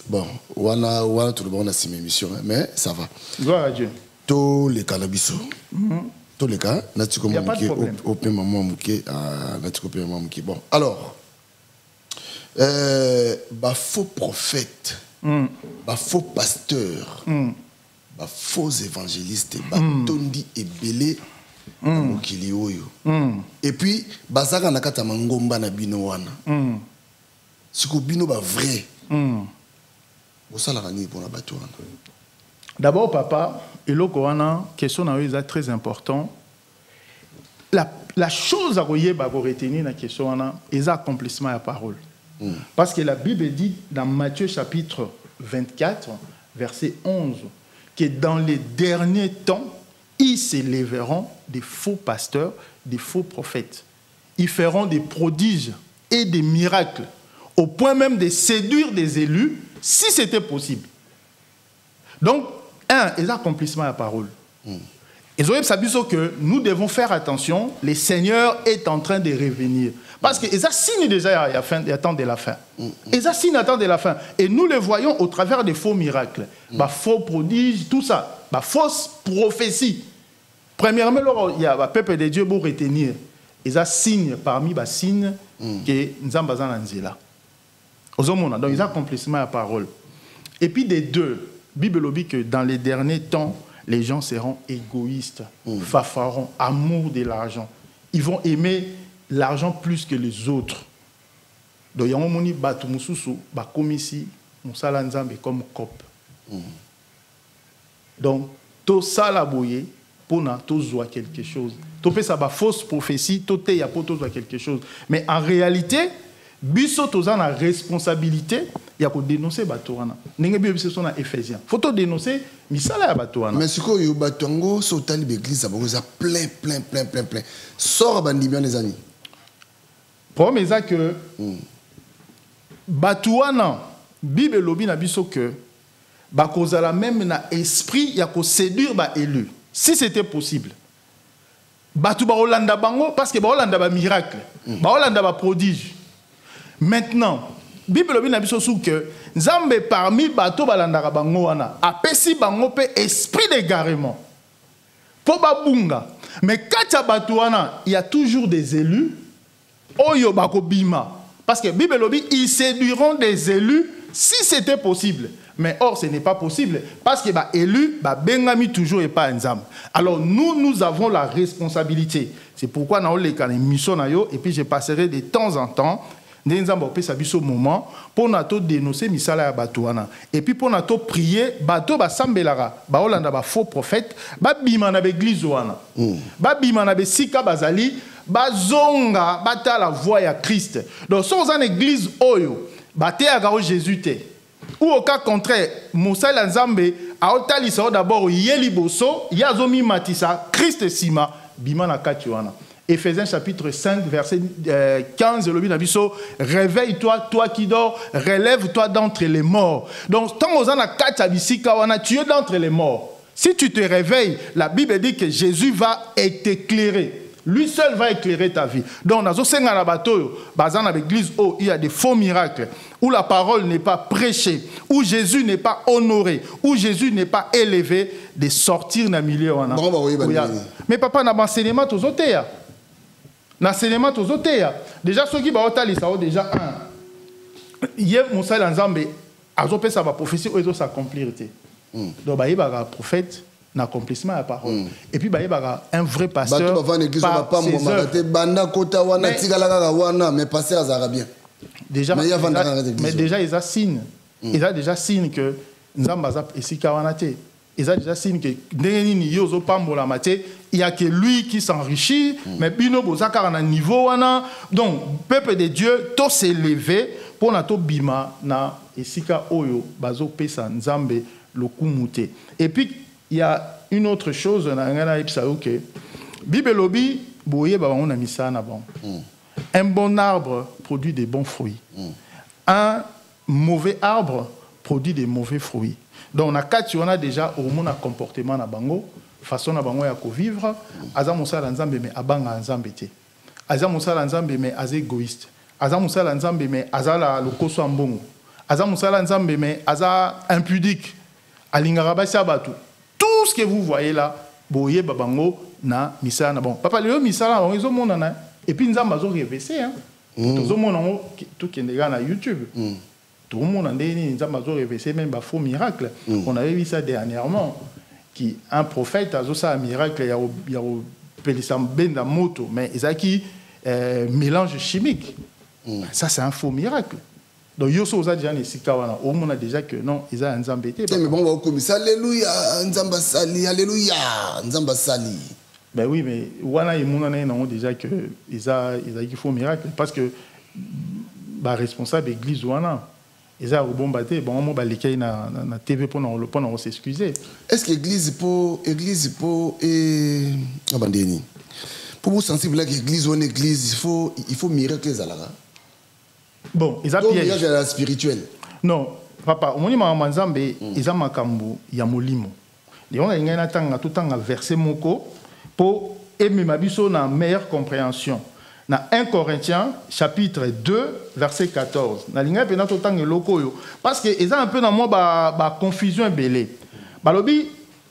bon, on a tout le monde a six émissions, mais ça va. Gloire à Dieu. Tous les cannabis, tous les cas, il n'y a pas de problème. Bon, alors, faux prophète, faux pasteur, faux évangéliste, tondi et belé. Et puis bazaka na kata mangomba na bino wana siko bino ba vrai osala ni pour la bato wana. D'abord papa eloko wana question na est très important. La chose à retenir na question wana est accomplissement la parole. Parce que la Bible dit dans Matthieu chapitre 24 verset 11 que dans les derniers temps ils s'élèveront des faux pasteurs, des faux prophètes. Ils feront des prodiges et des miracles, au point même de séduire des élus, si c'était possible. Donc, les accomplissements de la parole. Et vous savez que nous devons faire attention, le Seigneur est en train de revenir. Parce que ça signe déjà il attend de la fin. Et ça signe attend de la fin. Et nous le voyons au travers des faux miracles, faux prodiges, tout ça, fausses prophéties. Premièrement, il y a le peuple de Dieu pour retenir. Il y a signe parmi les signes que nous avons besoin de là. Donc, il y a accomplissement à la parole. Et puis, des deux, la Bible dit que dans les derniers temps, les gens seront égoïstes, fafarons, amour de l'argent. Ils vont aimer l'argent plus que les autres. Donc, il y a un moment où il y a comme ici, on comme cop. Donc, tout ça la boye pour nous quelque chose. Tout ça va fausse prophétie, tout y a pour quelque chose. Mais en réalité, biso tous la responsabilité, il y a pour dénoncer Batouana. N'engé bien biso na Éphésiens. Faut tout dénoncer, mais ça là Batouana. Mais ce que yo Batouango sautal l'église ça ça plein. Sort bandimien les amis. Premier ça que Batouana Bible lobi na biso que ba kozala même na esprit ya ko séduire ba élu. Si c'était possible. Batou ba Hollanda bango parce que ba Hollanda ba miracle, ba Hollanda ba prodige. Maintenant, Bible lobi na biso sou que Nzambe parmi bato balanda bango wana apesi bango pe esprit d'égarement. Po ba bunga. Mais katia bato wana, il y a toujours des élus oyo bako bima parce que Bible lobi ils séduiront des élus si c'était possible. Mais or, ce n'est pas possible parce que les élus, Bengami toujours et pas Nzambe. Alors nous avons la responsabilité. C'est pourquoi nous avons les missions et puis je passerai de temps en temps Nzambe au moment pour nous dénoncer misala ya batouana. Et puis pour nous prier, bato ba sambelara, ba olanda ba faux prophète, ba bima na église wana. Ba bima na sika bazali, ba zonga bata la voix ya Christ. Donc sans une église oyo, ba te agao Jésus te. Ou au cas contraire, Moussa Nzambe a otalisa d'abord yeli boso, yazomi matisa Christ sima bima na katiwana. Éphésiens chapitre 5 verset 15 le binabiso réveille-toi toi qui dors, relève-toi d'entre les morts. Donc tant aux ana katia bisika wana tu es d'entre les morts. Si tu te réveilles, la Bible dit que Jésus va t'éclairer. Lui seul va éclairer ta vie. Donc, dans l'église où il y a des faux miracles, où la parole n'est pas prêchée, où Jésus n'est pas honoré, où Jésus n'est pas élevé, de sortir dans le milieu. Mais papa, dans l'enseignement, tu as l'enseignement, tu as déjà, ceux qui ont déjà un. Hier, Moussa Nzambe a fait sa prophétie où il s'accomplir. Donc, il y a un prophète. L'accomplissement de la parole. Et puis, il y a un vrai pasteur. Mais déjà, ils ont signe. Ils ont déjà signe que Nzambaza et Sikawanate. Ils ont déjà signe que il n'y a que lui qui s'enrichit. Mais Bino Bozaka a un niveau. Donc, peuple de Dieu, tout s'est levé pour notre bima na Esika Oyo, Bazo Pesa Nzambe, le Kumute. Et puis, il y a une autre chose, Bible lobi, un bon arbre produit des bons fruits. Un mauvais arbre produit des mauvais fruits. Donc, on a déjà au moins un comportement na bango, façon na bango ya ko vivre, aza musala nzambe mais abanga nzambe te. Aza musala nzambe mais aza égoïste. Aza musala nzambe mais aza la lokoso mbongo. Aza musala nzambe mais aza impudique. Alingara basa batu. Tout ce que vous voyez là, boye babango na misala bon. Papa le misala on izo monana et puis nzamba zo révessé hein. Tout monana tout qui est na YouTube. Tout le monde a dit nzamba zo révessé même ba faux miracle. On avait vu ça dernièrement qui un prophète a ça un miracle il y a pelisam benda moto mais ils a qui mélange chimique. Ça c'est un faux miracle. Donc, il y a déjà que non, ils ont un zambété. Mais bon, on va alléluia, Nzamba Sali, alléluia, Nzamba Sali. Ben oui, mais ils ont déjà que ils ont qu'il faut miracle. Parce que les responsables de l'église, ils ont bon batté, bon, on va aller na TV pour nous s'excuser. Est-ce que l'église pour et abandonner pour vous sensible là que l'église ou une église, il faut miracle les alara. Bon, ils ont piège spirituel. Non, papa, on dit maman Nzambe, ils ont makambu ya molimo. Et on a une tanga tout temps verset moko pour aimer ma biso na meilleure compréhension. Dans 1 Corinthiens chapitre 2 verset 14. Na linga pena tout temps loko yo parce que ils ont un peu dans moi ba confusion belé. Balobi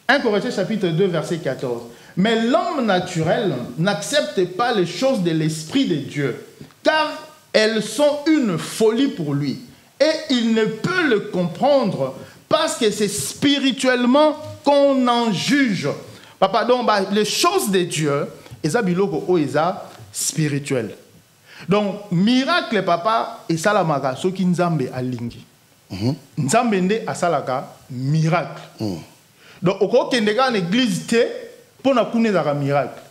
1 Corinthiens chapitre 2 verset 14. Mais l'homme naturel n'accepte pas les choses de l'Esprit de Dieu, car elles sont une folie pour lui. Et il ne peut le comprendre parce que c'est spirituellement qu'on en juge. Papa, donc, les choses de Dieu, eza biloko o eza spirituel. Donc, miracle, papa, et ça la maga, ce qui nzambe alingi. Nzambe nde asalaka miracle. Donc, au cas où l'église te, pour na kune zaka miracle.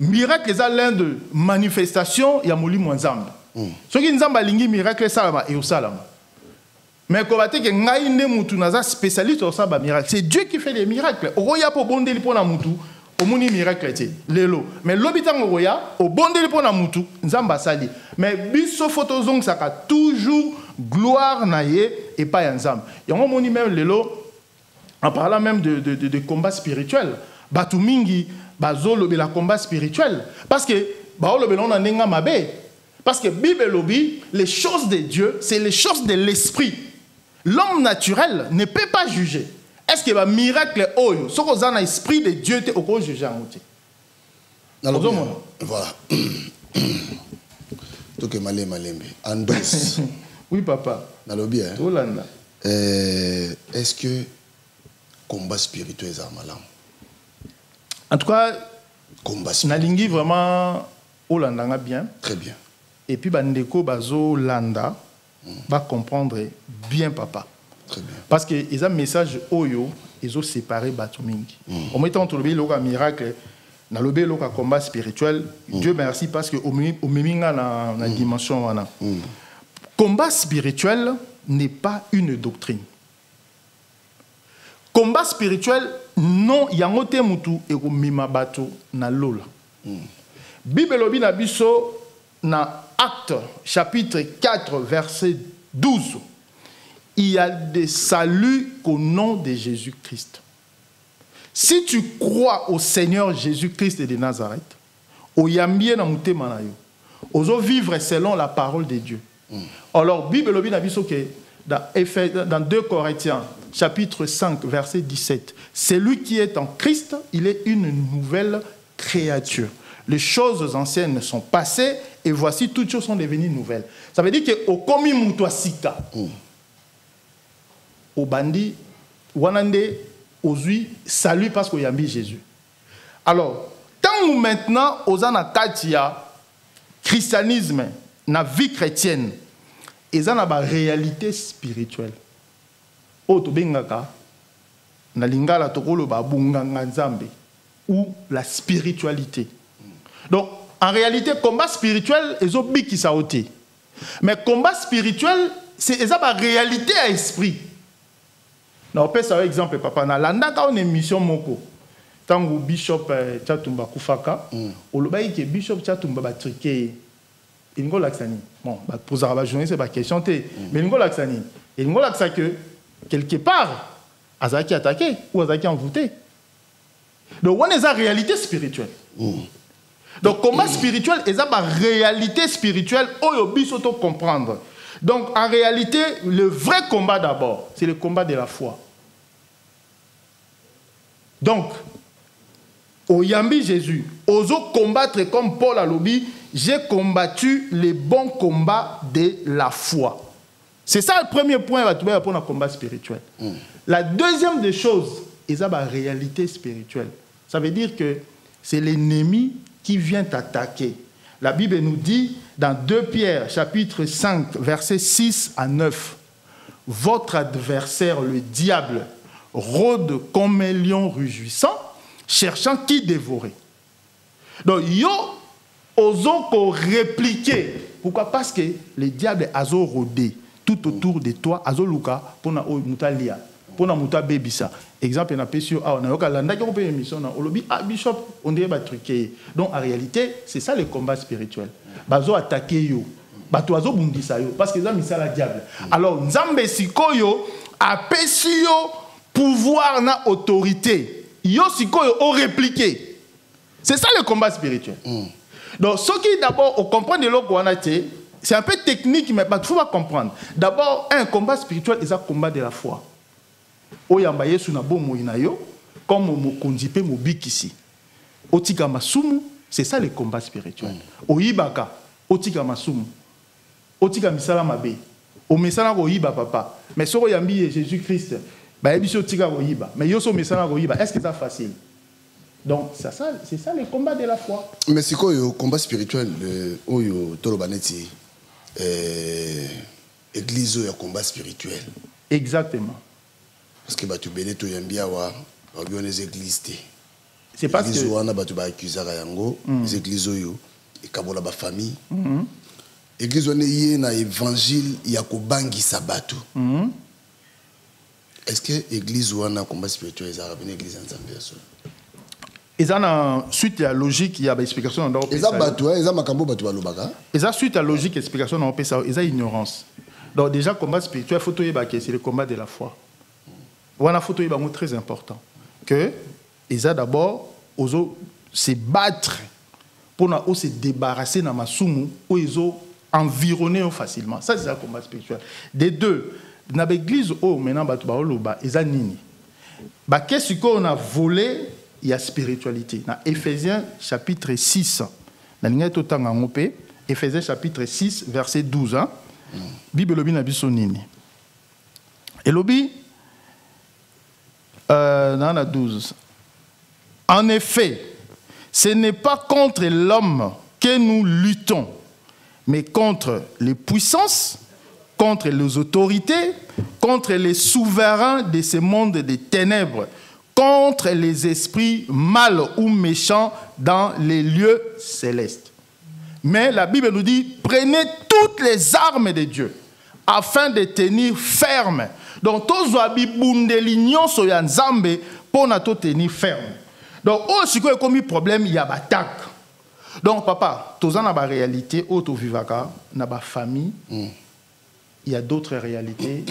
Miracle est l'un de manifestation ya molimo nzambe. Ce qui nzambe alingi miracle salama et au salama. Mais quand on dit que ngai nde mutu naza spécialiste au saba miracle, c'est Dieu qui fait des miracles. Au ya po bondeli pona mutu, au moni miracle te lelo. Mais l'obitang au ya, au bondeli pona mutu, nzamba sali. Mais biso photo zong saka toujours gloire naie et pas nzamba. Yango moni même lelo en parlant même de combat spirituel. Batu mingi bazolo be la combat spirituel parce que baolo be on nenga mabe. Parce que Bible lobby, les choses de Dieu, c'est les choses de l'esprit. L'homme naturel ne peut pas juger. Est-ce qu'il y a un miracle oyo? Ce qu'on a un esprit de Dieu, tu peux juger en outil. Voilà. Tout que malembe. Andos. Oui, papa. Nalobi, hein? Olanda. Est-ce que combat spirituel est malam? En tout cas, combat spirituel. Nalingi vraiment Olanda bien. Très bien. Et puis bandeko bazo landa va comprendre bien papa. Très bien. Parce que ils ont un message oyo, ils ont séparé batumingi. Au moment où on a un miracle, na lobé loka combat spirituel. Dieu merci parce que au miminga na dimension wana. Combat spirituel n'est pas une doctrine. Combat spirituel non yangote mutu et mima bato na lola. Bible lobi na biso na Acte chapitre 4 verset 12. Il y a des saluts qu'au nom de Jésus-Christ. Si tu crois au Seigneur Jésus-Christ de Nazareth, au yambie na mutema na yo, ozo vivre selon la parole de Dieu. Alors Bible lobi na biso ke dans 2 Corinthiens chapitre 5 verset 17, celui qui est en Christ, il est une nouvelle créature. Les choses anciennes sont passées et voici toutes choses sont devenues nouvelles. Ça veut dire que au komi muto sika, au bandi, wanande, ozui, salut parce qu'il y a mis Jésus. Alors, tant ou maintenant, aux anakatia, christianisme, na vie chrétienne, ils ont une réalité spirituelle. Oto bengaka, na lingala tokolo ba bunganga nzambe, ou la spiritualité. Donc, en réalité, combat spirituel, ils ont biki saoté. Mais combat spirituel, c'est la réalité à esprit. On peut savoir exemple, papa, na landa ka une émission moko. Tango Bishop Tchatumba Kufaka, au lobaï que Bishop Tchatumba ba triqué. Il ngo laksani. Bon, ba poser la journée c'est pas question té, mais il ngo laksani. Il ngo laksa que quelque part azaki attaqué ou azaki envoûté. Donc on est la réalité spirituelle. Donc, combat spirituel, c'est la réalité spirituelle, il faut comprendre. Donc, en réalité, le vrai combat d'abord, c'est le combat de la foi. Donc, au Yambi Jésus, oso combattre comme Paul a lobby, j'ai combattu les bons combats de la foi. C'est ça le premier point pour le combat spirituel. La deuxième des choses, c'est la réalité spirituelle. Ça veut dire que c'est l'ennemi qui vient attaquer. La Bible nous dit dans 2 Pierre chapitre 5 versets 6 à 9, votre adversaire le diable rôde comme un lion rugissant, cherchant qui dévorer. Donc yo osons qu'on répliquer. Pourquoi? Parce que le diable a rôdé tout autour de toi, azo luka pour na mutalia, pour na muta bebisa. Exemple, on a péché, on a eu une émission, on a dit, ah, Bishop, on dirait truqué. Donc, en réalité, c'est ça le combat spirituel. Bazo attaqué yo, bato azo bundisa yo, parce que ça mis ça la diable. Alors, Nzambe sikoyo a péché yo pouvoir na autorité. Yo sikoyo ont répliqué. C'est ça le combat spirituel. Donc, ce qui d'abord, on comprend de l'eau qu'on a été, c'est un peu technique, mais il faut pas comprendre. D'abord, un combat spirituel, c'est un combat de la foi. Comme comme mokonzi pe mobikisi. Otika masumu, c'est ça le combat spirituel. Oyibaka, otika masumu. Otika misala mabe. O mesana ko yiba papa. Mais soko yambi Jésus-Christ, ba ebiso otika ko yiba. Mais yoso mesana ko yiba, est-ce que c'est facile? Donc c'est ça le combat de la foi. Mais c'est quoi le combat spirituel oyo tolobaneti église oyo combat spirituel? Exactement. Parce que batu belé to yambia wa les églises té. C'est parce que wana batu ba accusera yango les églises oyo e kabola ba famille. Église on est na évangile ya ko bangisa batu. Est-ce que l'église wana combat spirituel est une église nzambe so? Et ça, suite à la logique, il y a une explication dans le Et ça, suite à la logique, explication dans le il y a ignorance. Donc, déjà, combat spirituel, c'est le combat de la foi. Voilà, photo est très important. Que, ils ont d'abord, se battre pour se débarrasser de ma soumou, où ils ont environné facilement. Ça, c'est un combat spirituel. Des deux, dans l'église, maintenant, ils ont nini. Qu'est-ce qu'on a volé? Il y a spiritualité. Dans Éphésiens chapitre 6, Éphésiens chapitre 6, verset 12. Bible lobi na biso nini. Et lobi, dans la 12. En effet, ce n'est pas contre l'homme que nous luttons, mais contre les puissances, contre les autorités, contre les souverains de ce monde des ténèbres, contre les esprits mal ou méchants dans les lieux célestes. Mais la Bible nous dit, prenez toutes les armes de Dieu afin de tenir ferme. Donc, tous les bundelignon so ya nzambe pour nous tenir ferme. Donc, si il y a comme problème, il y a une attaque. Donc, papa, tous en a la réalité, auto vivaka, na ba famille. Il y a d'autres réalités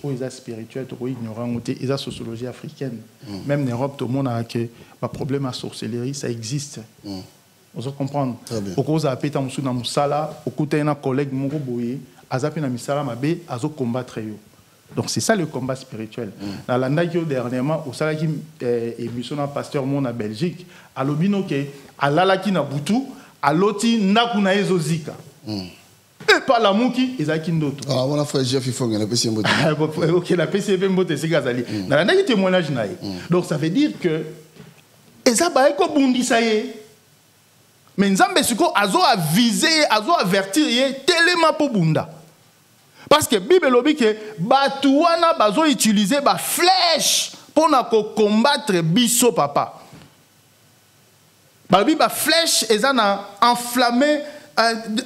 où ils sont spirituels, où ils ignorent, ils ont sociologie africaine. Même en Europe, tout le monde a que le problème à sorcellerie, ça existe. Vous comprenez? Au cause de la dans Moussala, au côté d'un collègue Mouroboye, Azapi na Misala Mabé, Azo combattre. Donc c'est ça le combat spirituel. Dans la Nagio dernièrement, au Salaki émission d'un pasteur mon en Belgique, à l'obino ke, à l'alaki na Boutou, à l'oti nakuna ezozika. Et par la mouki, ils ont qui d'autre. Ah, on a fait Jeff Ifong, la PCB. Ok, la PCB Mbote, c'est Gazali. Dans la Nagio témoignage, donc ça veut dire que, et ça va être bundi ça y est. Mais Nzambe Suko, azo a visé, azo avertir, tellement pour bunda. Parce que Bible lobi que batouana bazo utiliser ba flèche pour na combattre biso papa. Ba ba flèche et ça na enflammé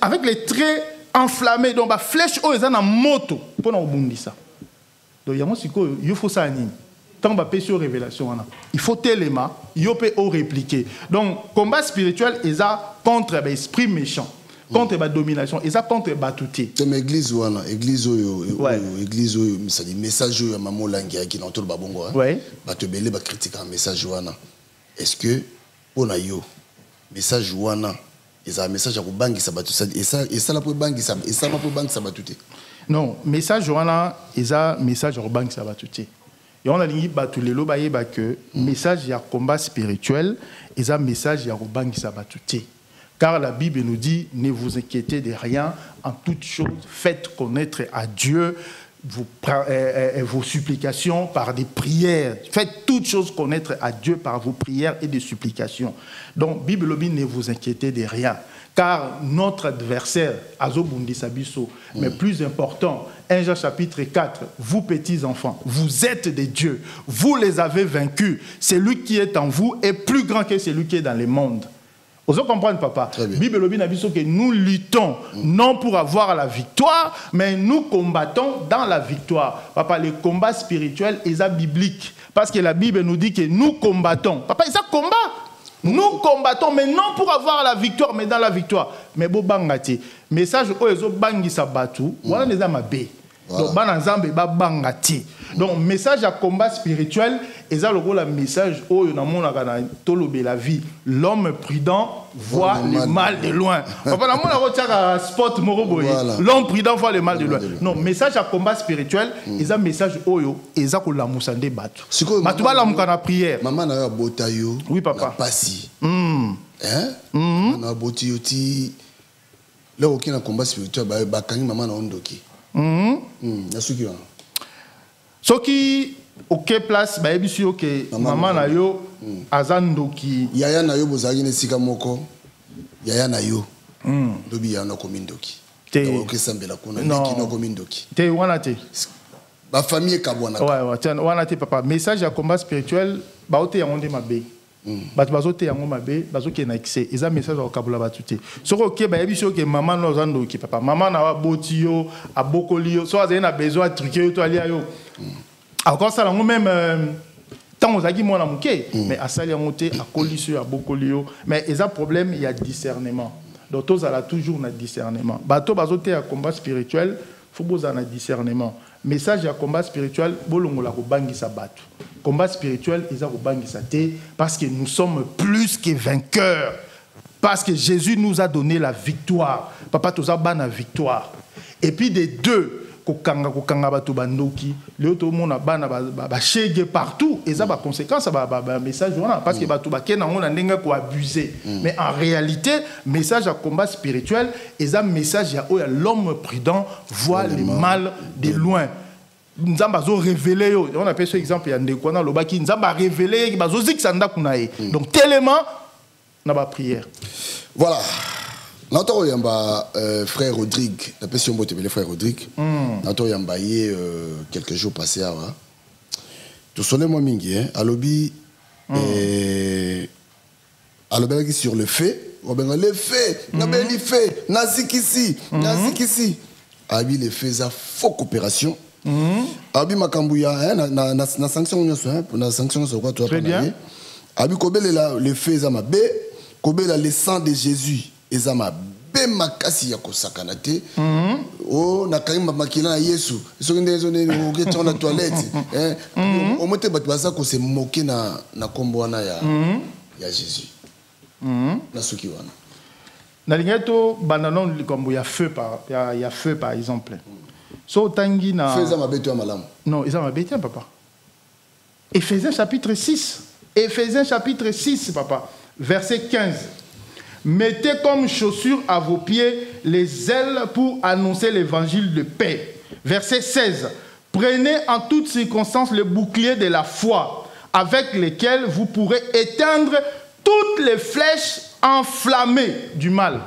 avec les traits enflammés donc ba flèche o ça na moto pour na bundisa. Donc yamo siko il faut ça nini. Tant ba péché révélation wana. Il faut tellement yo peut au répliquer. Donc combat spirituel est ça contre l'esprit méchant. Contre la domination et ça contre la touté. C'est l'église ou l'église église ça dit message à maman langue qui dans tout le babongo hein. Ba te belé ba critique un message wana. Est-ce que on a yo message wana et un message à ko bangi ça batu et ça la pour bangi ça et ça ma pour bangi ça batuté. Non, message wana et un message à bangi ça batuté. Et on a dit batu lelo ba yeba que message ya combat spirituel et un message ya ko bangi ça batuté. Car la Bible nous dit, ne vous inquiétez de rien, en toutes choses, faites connaître à Dieu vos supplications par des prières. Faites toutes choses connaître à Dieu par vos prières et des supplications. Donc, Bible dit, ne vous inquiétez de rien. Car notre adversaire, Azobundi Sabiso, mais plus important, 1 Jean chapitre 4, vous petits enfants, vous êtes des dieux, vous les avez vaincus. Celui qui est en vous est plus grand que celui qui est dans le monde. Vous comprenez, papa? Bible dit que nous luttons non pour avoir la victoire, mais nous combattons dans la victoire. Papa, le combat spirituel est biblique. Parce que la Bible nous dit que nous combattons. Papa, c'est ça combat. Nous combattons, mais non pour avoir la victoire, mais dans la victoire. Mais bon, bangati. Message, oezo bangi sabatu, voilà les amabé. Donc, banazambe ba bangati. Donc message à combat spirituel et ça le gros la message oh na mona kana tolobe la vie. L'homme prudent voit le mal de loin. Papa na mona rotiaka sport moroboy. L'homme prudent voit le mal de loin. Non, message à combat spirituel et ça message oyo et ça ko la musande batu. Matuba la mukana prière. Maman na botayo. Oui papa. Pasi. Hein? Na botiyo ti là aucun na combat spirituel ba kangi maman na ondoki. Na suki wa. Soki ok place ba ebisu ok maman na yo azandoki yaya na yo bozali ne sika moko yaya na yo dobi ya na komindoki te ok sambela kuna neki no komindoki te wana te ba famille kabwana ouais wana te papa message à combat spirituel ba ote yango nde mabe bato bazote yango mabe bazoke na excès eza message au kabula batuté soko ok ba ebisu ok maman no azandoki papa maman na wa boti yo abokoli yo so azali na besoin truquer yo to ali yo encore ça même tant aux agis moi la mouké mais à ça il y a monté à colisio à bocolio mais il y a problème il y a discernement donc tous à la toujours na discernement bateau bazoté à combat spirituel faut besoin na discernement message à combat spirituel bolongo la ko bangisa batu combat spirituel ils a ko bangisa té parce que nous sommes plus que vainqueurs parce que Jésus nous a donné la victoire papa tous a bana victoire et puis des deux kokanga bato bandoki le to mona bana ba shege partout et ça ba conséquence ba message parce que bato ba kena ngona ndenga ko abuser mais en réalité message à combat spirituel et ça message ya l'homme prudent voit le mal de loin nzamba zo révéler on appelle ce exemple ya ndekwana lobaki nzamba révéler bazo zikisanda kunae donc tellement na ba prière voilà. N'entends yamba frère Rodrigue, la question botte le frère Rodrigue. N'entends yamba quelques jours passés à tout sonne moi mingi hein alobi alobi sur le fait, on ben le fait, na ben le fait, nazikisi abi le fait za faux coopération. Abi makambuya hein na sanction na sanction sur quoi toi parler. Abi kobele le fait za mabe, kobela le sang de Jésus. Ezama be makasi ya kosakana te o na kaimba makila na Yesu soki ndezo ne oketo na toilette o mote batu baza ko se moquer na kombo wana ya Jésus na soki wana na lingeto bananon likombo ya feu par exemple so tangi na feu za mabeto ya malamu non ezama betia papa Éphésiens chapitre 6 papa verset 15. Mettez comme chaussures à vos pieds les ailes pour annoncer l'évangile de paix. Verset 16. Prenez en toutes circonstances le bouclier de la foi, avec lequel vous pourrez éteindre toutes les flèches enflammées du mal.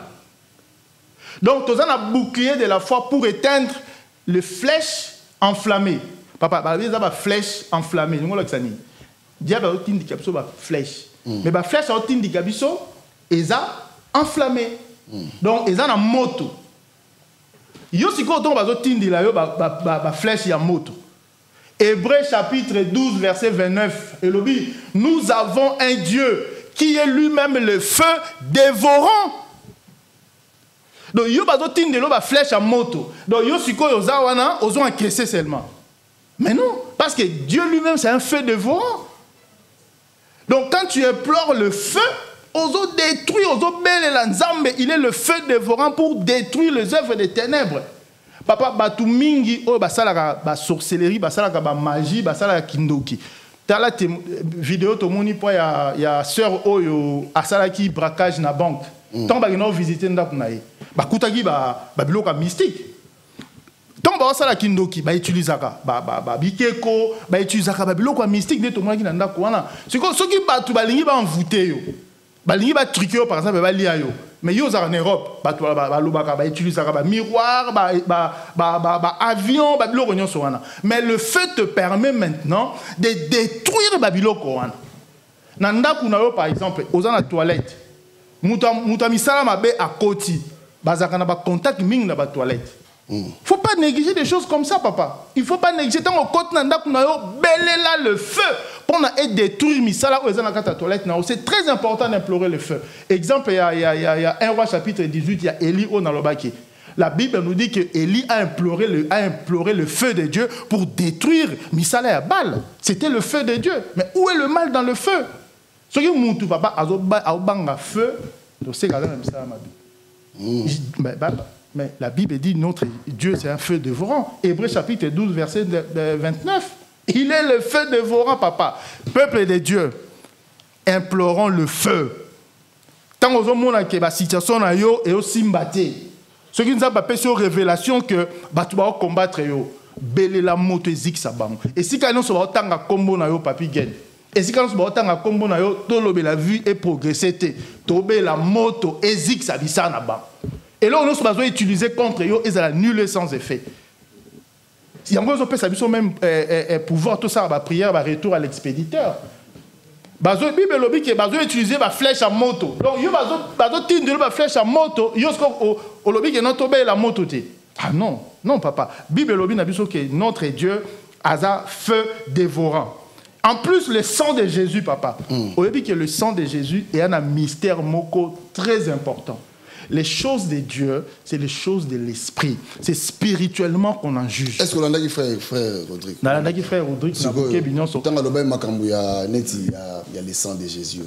Donc, tu as un bouclier de la foi pour éteindre les flèches enflammées. Papa, il y a des flèches enflammées. Diable a une flèche. Mais la flèche a une enflammé. Donc, ils ont une moto. Yo si ko ton bazo tindi la yo ba flèche ya moto. Hébreux chapitre 12 verset 29 et lobi nous avons un Dieu qui est lui-même le feu dévorant. Donc yo bazo tindi lo ba flèche ya moto. Donc yo si ko yo za wana ozo encaisser seulement. Mais non, parce que Dieu lui-même c'est un feu dévorant. Donc quand tu implores le feu, ozo détruire, ozo belle la nzambe, il est le feu dévorant pour détruire les œuvres des ténèbres. Papa batu mingi o basala ba sorcellerie, basala ba magie, basala kindoki. Tala vidéo to moni po ya sœur oyo asala ki braquage na banque. Tant ba no visiter ndaku na ye. Ba kutaki ba biloka mystique. Tant ba asala kindoki ba utilisaka ba bikeko, ba utilisaka ba biloka mystique de to mona ki na ndaku wana. Siko soki batu balingi ba envoûter yo. Balingi ba truquer par exemple ba lia yo. Mais yo en Europe, batu ba utilisaka ba miroir, ba avion, ba biloko nyonso wana. Mais le feu te permet maintenant de détruire ba biloko wana. Na ndaku na yo par exemple, oza na toilette. Muta misala mabe à koti. Bazaka na ba contact ming na ba toilette. Faut pas négliger des choses comme ça, papa. Il faut pas négliger tant au côté na ndaku na yo belela le feu pour détruire misala ou ezana kata toilette na. C'est très important d'implorer le feu. Exemple il y a 1 roi chapitre 18, il y a Élie au nalobaki. La Bible nous dit que Élie a imploré le feu de Dieu pour détruire Misala et Abal. C'était le feu de Dieu. Mais où est le mal dans le feu? Ce qui est papa a feu, mais la Bible dit notre Dieu c'est un feu dévorant. Hébreux chapitre 12 verset 29. Il est le feu dévorant, papa. Peuple de Dieu, implorons le feu. Tant que vous avez la situation et aussi mbatté. Ce qui nous a fait sur révélation que tu vas combattre yo. Belé la moto zik sabang. Et si quand nous sommes autant à combo na yo papi gen. Et si quand nous sommes autant à combo na yo tolobe la vue et progresser te. Tobe la moto et zik sabisa na ba. Et là nous sommes besoin utiliser contre yo et ça a nul sans effet. Si en gros on peut s'abuser même pouvoir tout ça ba prière ba retour à l'expéditeur. Bazo Bible lobby que bazo utiliser ba flèche à moto. Donc yo bazo tindre ba flèche à moto, yo au lobby que non tomber la moto té. Ah non, non papa. Bible lobby n'a biso que notre Dieu a feu dévorant. En plus le sang de Jésus papa. Au lobby que le sang de Jésus est un mystère moko très important. Les choses de Dieu, c'est les choses de l'esprit. C'est spirituellement qu'on en juge. Est-ce que l'on a dit frère Rodrigue? On a dit frère Rodrigue. Il y a le sang de Jésus.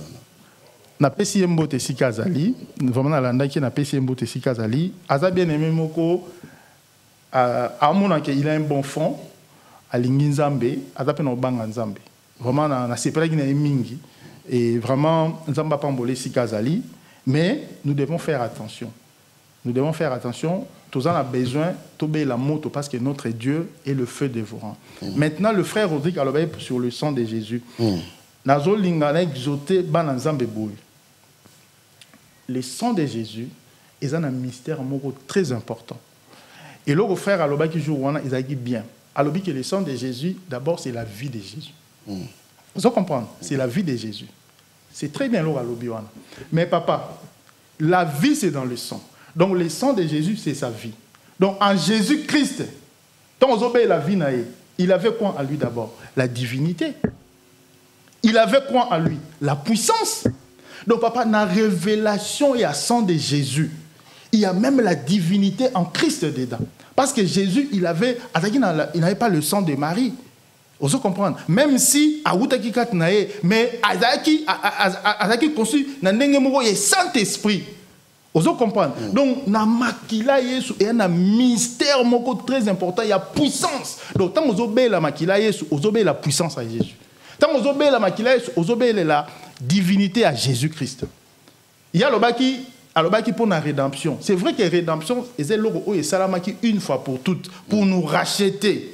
Na pesi mbote sikazali, vraiment na landa ki na pesi mbote sikazali, aza bien aimé moko amona que il a un bon fond, alingi nzambe, aza pe na banga nzambe. Vraiment na sepela ki na mingi et vraiment nzamba pambolé sikazali. Mais nous devons faire attention. Nous devons faire attention. Tous en a besoin d'obéir la moto parce que notre Dieu est le feu dévorant. Maintenant, le frère Rodrigue a l'obéi sur le sang de Jésus. Nazo lingana exoté bananzambe boy. Le sang de Jésus est un mystère très important. Et le frère a l'obéi qui joue wana ils a dit bien. A l'obéi que le sang de Jésus d'abord c'est la vie de Jésus. Vous comprenez? C'est la vie de Jésus. C'est très bien l'eau à l'obiwana. Mais papa, la vie c'est dans le sang. Donc le sang de Jésus c'est sa vie. Donc en Jésus-Christ, quand on obéit la vie, il avait quoi en lui d'abord? La divinité. Il avait quoi en lui? La puissance. Donc papa, dans la révélation et à sang de Jésus, il y a même la divinité en Christ dedans. Parce que Jésus, il n'avait pas le sang de Marie. Vous comprenez? Même si Aoutaki Katnae, mais Azaki conçu le Saint-Esprit. Vous comprenez? Donc, na makila Yesu et un mystère très important, il y a puissance. Donc, tant que vous obéissez la makila Yesu, vous obéissez la puissance à Jésus. Tant que vous obéissez la makila Yesu, vous obéissez la divinité à Jésus-Christ. Il y a le baki pour la rédemption. C'est vrai que la rédemption, c'est l'eau et salamaki une fois pour toutes, pour nous racheter.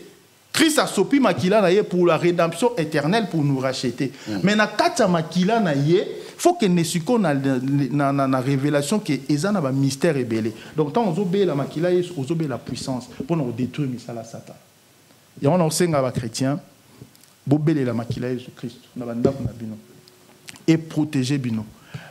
Christ a sopi makila na ye pour la rédemption éternelle pour nous racheter. Mais na kata makila na ye, faut que ne suko na révélation que ezana ba mystère ébélé. Donc tant on obéit la makila ye, on obéit la puissance pour nous détruire misala satan. Et on a senga ba chrétien, bobélé la makila Jésus Christ na banda na bino et protéger bino.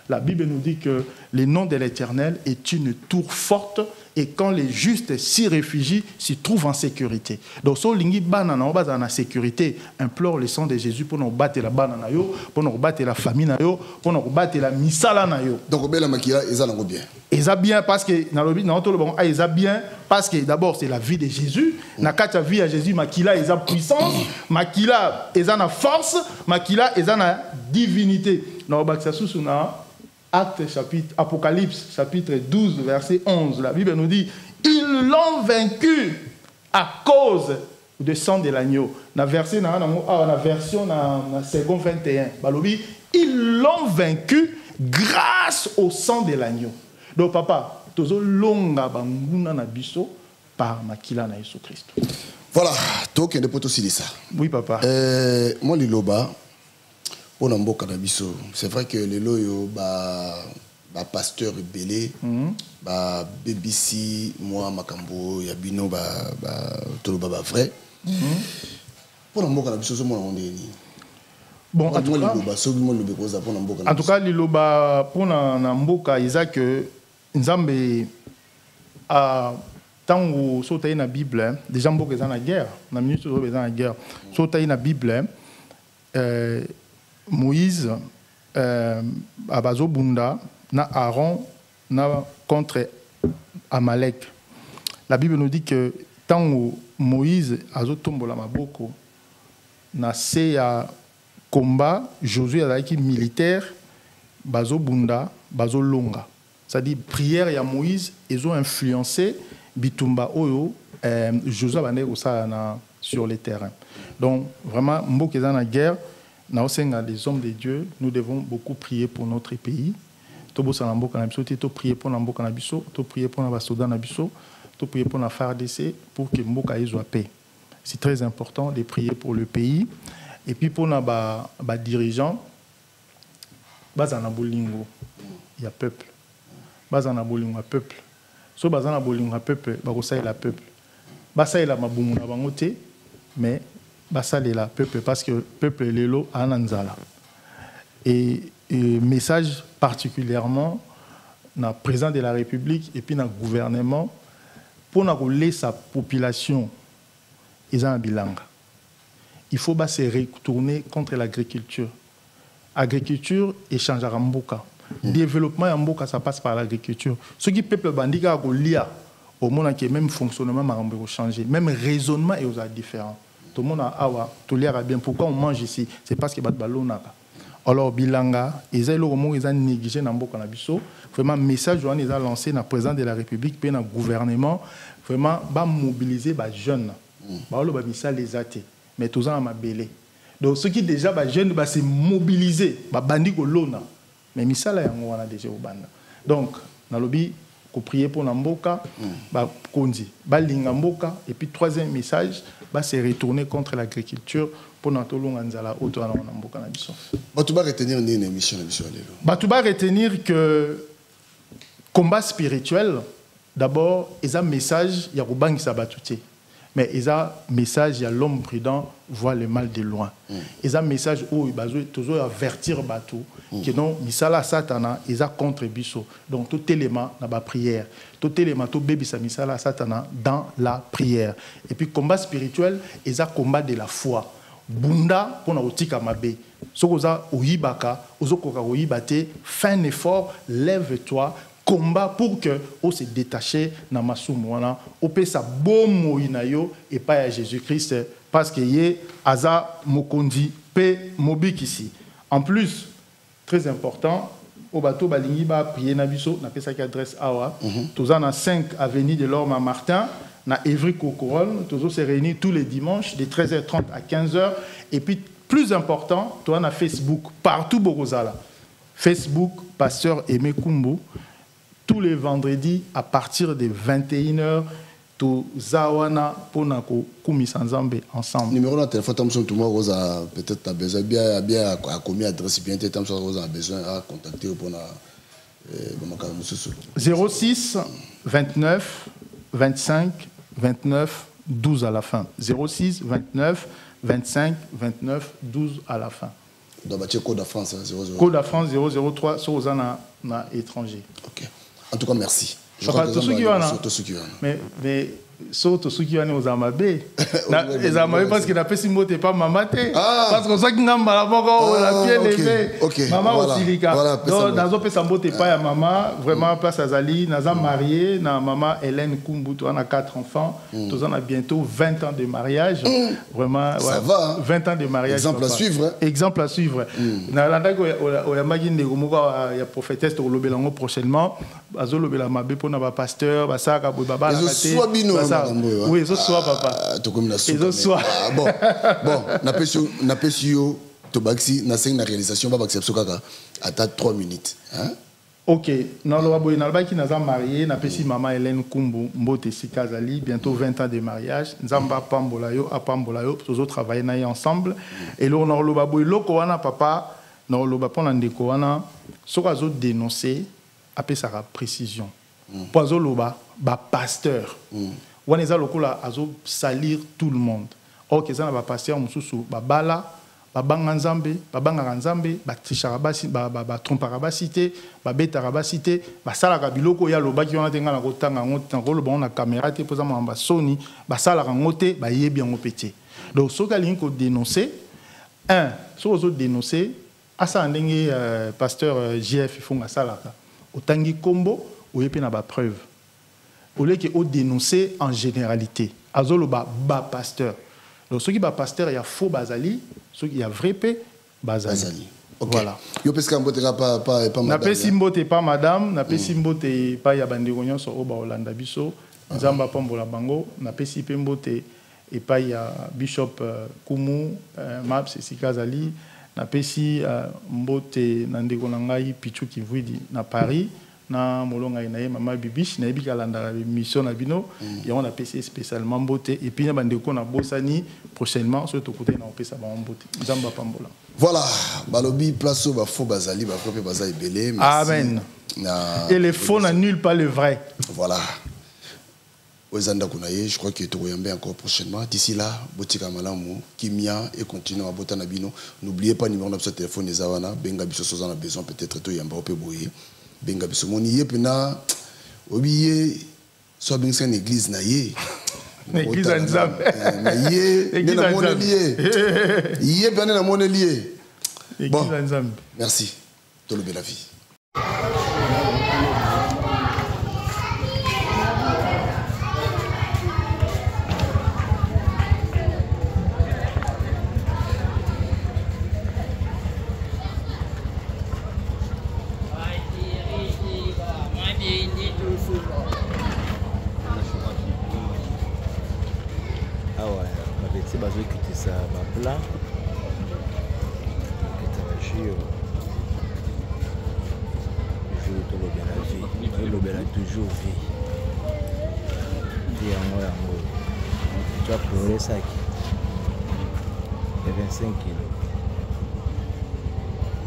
La Bible nous dit que le nom de l'Éternel est une tour forte et quand les justes s'y réfugient, s'y trouvent en sécurité. Donc, si lingi banana on base en sécurité, implore le sang de Jésus pour nous battre la banana yo, pour nous battre la famille yo, pour nous battre la misala na yo. Donc, obé la makila, ils ont bien. Ils ont bien parce que dans le bon, ils ont bien parce que d'abord c'est la vie de Jésus. Na katia vie à Jésus, makila ils ont puissance, makila ils ont la force, makila ils ont la divinité. Na obaksa susuna Acte chapitre, Apocalypse chapitre 12 verset 11, la Bible nous dit ils l'ont vaincu à cause du sang de l'agneau. La version na second 21, balobi ils l'ont vaincu grâce au sang de l'agneau. Donc papa, tozo longa banguna na biso par makila na Jésus Christ. Voilà, toi qui ne peux pas aussi dire ça. Oui papa. Moi liloba on a mboka na biso. C'est vrai que les loyo ba pasteur belé ba BBC moi makambo ya bino ba toloba ba vrai. Pour mboka na biso so mona ondeni. Bon en tout cas liloba pour na mboka iza que nzambe a tango sotayi na Bible déjà mboka eza na guerre na minute so eza na guerre sotayi na Bible Moïse Abazo Bunda na Aaron na contre Amalek La Bible nous dit que tant que Moïse a tombola maboko, na se ya combat, Josué a été militaire, bazo bunda, bazo longa. C'est-à-dire prière ya Moïse, ils ont influencé bitumba oyo Josué bande osana sur le terrain. Donc vraiment mboka dans la guerre, na osenga les hommes de Dieu, nous devons beaucoup prier pour notre pays. To sala mboka na biso, to prier pour na mboka na biso, to prier pour na basoda na biso. Tout prier pour la FARDC pour que Mboka soit paix. C'est très important de prier pour le pays. Et puis pour les dirigeants, bazana bolingo, il y a peuple. Bazana bolingo peuple. So bazana bolingo peuple, bakosa la peuple. Basa la mabumu na bangote, mais basa la peuple parce que peuple lelo ananzala. Et message particulièrement na président de la République et puis na gouvernement. Pour laisser sa population, ils ont un bilan. Il faut se retourner contre l'agriculture. Agriculture échange à Mboka. Développement à Mboka, ça passe par l'agriculture. Ce qui peuple bandika a lié au monde qui même fonctionnement a changé, même raisonnement est différent. Tout le monde a bien. Pourquoi on mange ici? C'est parce qu'il y a des ballons. Alors bilanga, ils ont négligé dans Mboka na biso. Vraiment message on les a lancé dans le président de la République puis dans le gouvernement vraiment ba mobiliser les jeunes. Ba lo ba misal les athées mais tous en mabélé. Donc ceux qui déjà ba jeunes ba se mobiliser ba bandi ko lona mais misal yango wana déjà au banda. Donc na lobi ko prier pour Mboka ba konzi ba linga Mboka et puis troisième message ba se retourner contre l'agriculture pour notre longanzala auto na Mboka na biso. Ba tu ba retenir une émission na biso lelo. Ba tu ba retenir que combat spirituel, d'abord, il y a un message, il y a un sabatouté. Mais il y a un message, il y a l'homme prudent voit le mal de loin. Il y a un message où il y a toujours avertir Batou, que non, Misala Satana, il y a contre Bisso. Donc tout élément dans la prière. Tout élément, tout bébé, ça Misala Satana dans la prière. Et puis combat spirituel, il y a un combat de la foi. Bunda, pour nous tika mabe. Sokoza oyibaka, ozokoka oyibate, fais un effort, lève-toi. Combat pour que on se détache na masumwana on peut sa bomo inayo et pas à Jésus-Christ parce que yé aza mokondi pe mobik ici. En plus très important au bateau balingi ba prier na biso na pesa ki adresse awa tous na 5 avenue de l'Orme Martin na Évry Cocoron tous se réunir tous les dimanches de 13h30 à 15h et puis plus important toi na Facebook partout Bogozala Facebook Pasteur Aimé Kumbu. Tous les vendredis à partir de 21h, tout Zawana Ponako Kumisanzambe ensemble. Numéro de téléphone, tout le monde a peut-être besoin bien à commis adresse bien a besoin à contacter pour 06 29 25 29 12 à la fin. 06 29 25 29 12 à la fin. Donc, code de France 00. Code de France 003 sur aux étrangers. Ok. En tout cas, merci. Je crois que mais surtout ceux qui viennent aux Amabé. Les Amabé parce qu'il n'a pas si mot pas mamaté. Parce que ça qui n'a pas la pied levé. Maman aussi lika. Donc dans un peu ça mot pas à maman vraiment place à Zali. Naza marié, na maman Hélène Kumbutu on a 4 enfants. Tous on a bientôt 20 ans de mariage. Vraiment ça va. 20 ans de mariage. Exemple à suivre. Exemple à suivre. Na landa ko ya magine ko moka ya prophétesse to lobelango prochainement. Azo lobela mabe pour na ba pasteur, ba saka bo baba la kate. Oui, ce soit papa. Bon, n'a pas su Tobaxi, n'a pas réalisation, pas accepter kaka. À 3 minutes. Ok, non, le roi Nalba qui nous a marié, n'a pas si maman Hélène Kumbu Mbote Sikazali, bientôt 20 ans de mariage. Nzamba Pambolayo, à Pambolayo, tous autres travaillent ensemble. Et là, on a le baboy, l'okoana papa, non, le bapon l'andekoana, sera dénoncé, après ça la précision. Poiso loba, ba pasteur. Waneza lokola azo salir tout le monde. Or que ça na ba pasteur mususu ba bala, ba banga nzambe, ba banga nzambe, ba tisharabasi, ba tromparabasité, ba betarabasité, ba sala ka biloko ya loba ki wana tenga na kotanga ngota ko loba na caméra te poza mamba Sony, ba sala ka ngote ba yebi ngo pété. Donc soka lingi ko dénoncer so zo dénoncer asa ndenge pasteur JF fonga sala ka. Otangi kombo ou yepi na ba preuve. au lieu que dénoncer en généralité. Azolo ba pasteur. Donc ceux qui ba pasteur il y a faux bazali, ceux qui y a vrai p bazali. Okay. Voilà. Yo peska mbote pas madame. Na pe simbote pas madame, na pe simbote pas ya bandeko nyonso o ba Olanda biso, nzamba pambola bango, na pe si pembote et pas ya Bishop Kumu, Maps Sikazali, na pe si mbote na ndeko na ngai Pichu Kivwidi na Paris. Na molonga ina ye mama bibish na yebi kalanda mission na bino et on a PC spécialement beauté et puis na bandeko na bosani prochainement surtout côté na opesa ba beauté nzamba pambola. Voilà, balobi place ba faux bazali ba propre bazali belé. Amen. Et les faux n'annulent pas le vrai. Voilà. Ozanda kunaye, je crois que tu vas encore prochainement. D'ici là, botika malamu, kimia et continue à botter na bino. N'oubliez pas numéro de téléphone des awana, benga biso sozana besoin peut-être to yamba ope boye. Benga biso moni ye pena obiye so benga une église na ye. Église nzambe. Na ye, na monelier. Ye pena na monelier. Église nzambe. Merci. Tolobe la vie. Ça va plat, toujours vie. Tu as pleuré ça qui 25 kilos.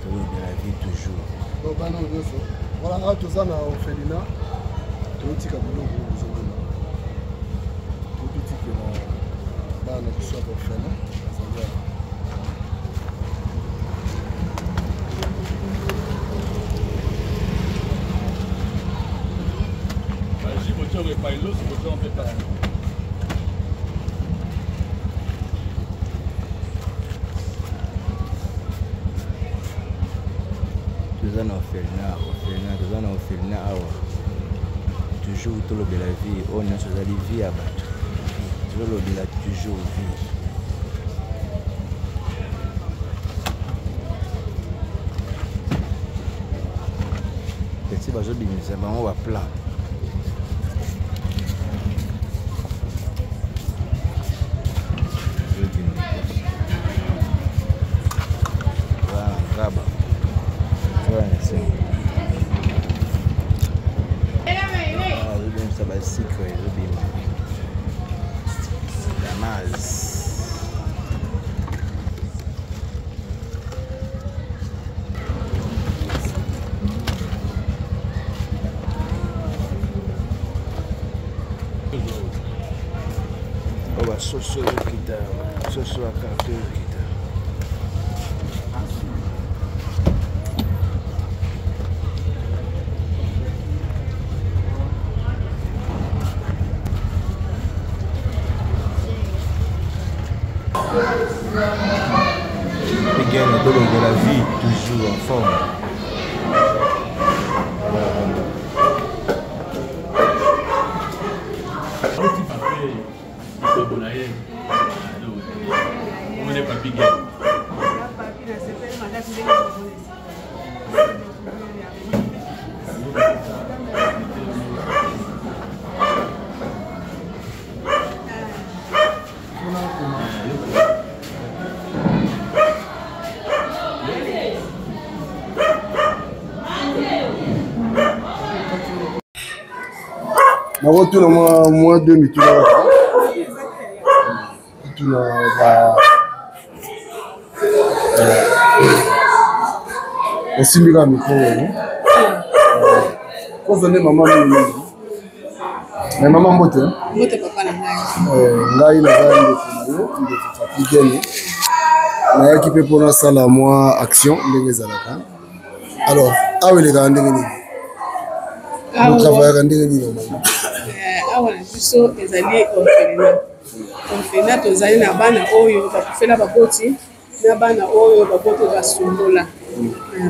Tu as la vie toujours. Voilà, tout ça, on fait l'ina. Tout le monde a on a tout ça pour faire. Toujours tout le la vie, on a chose à vie à battre. Toujours toujours vie. Petit bateau bimisa bango wa plat. Soso kita, soso akarte kita. Miguel de la vie, toujours en forme. Tout le mois 2000 tout aussi bien micro pour donner maman mais maman mbote papa na ngai na fatigué na qui peut pour ça la moi action ndenge zalaka alors awele ka ndenge ni le travail ka ndenge ni normalement awa na biso ezali orphelinat tozali na bana oyo bakufela baboti na bana oyo baboti basumbola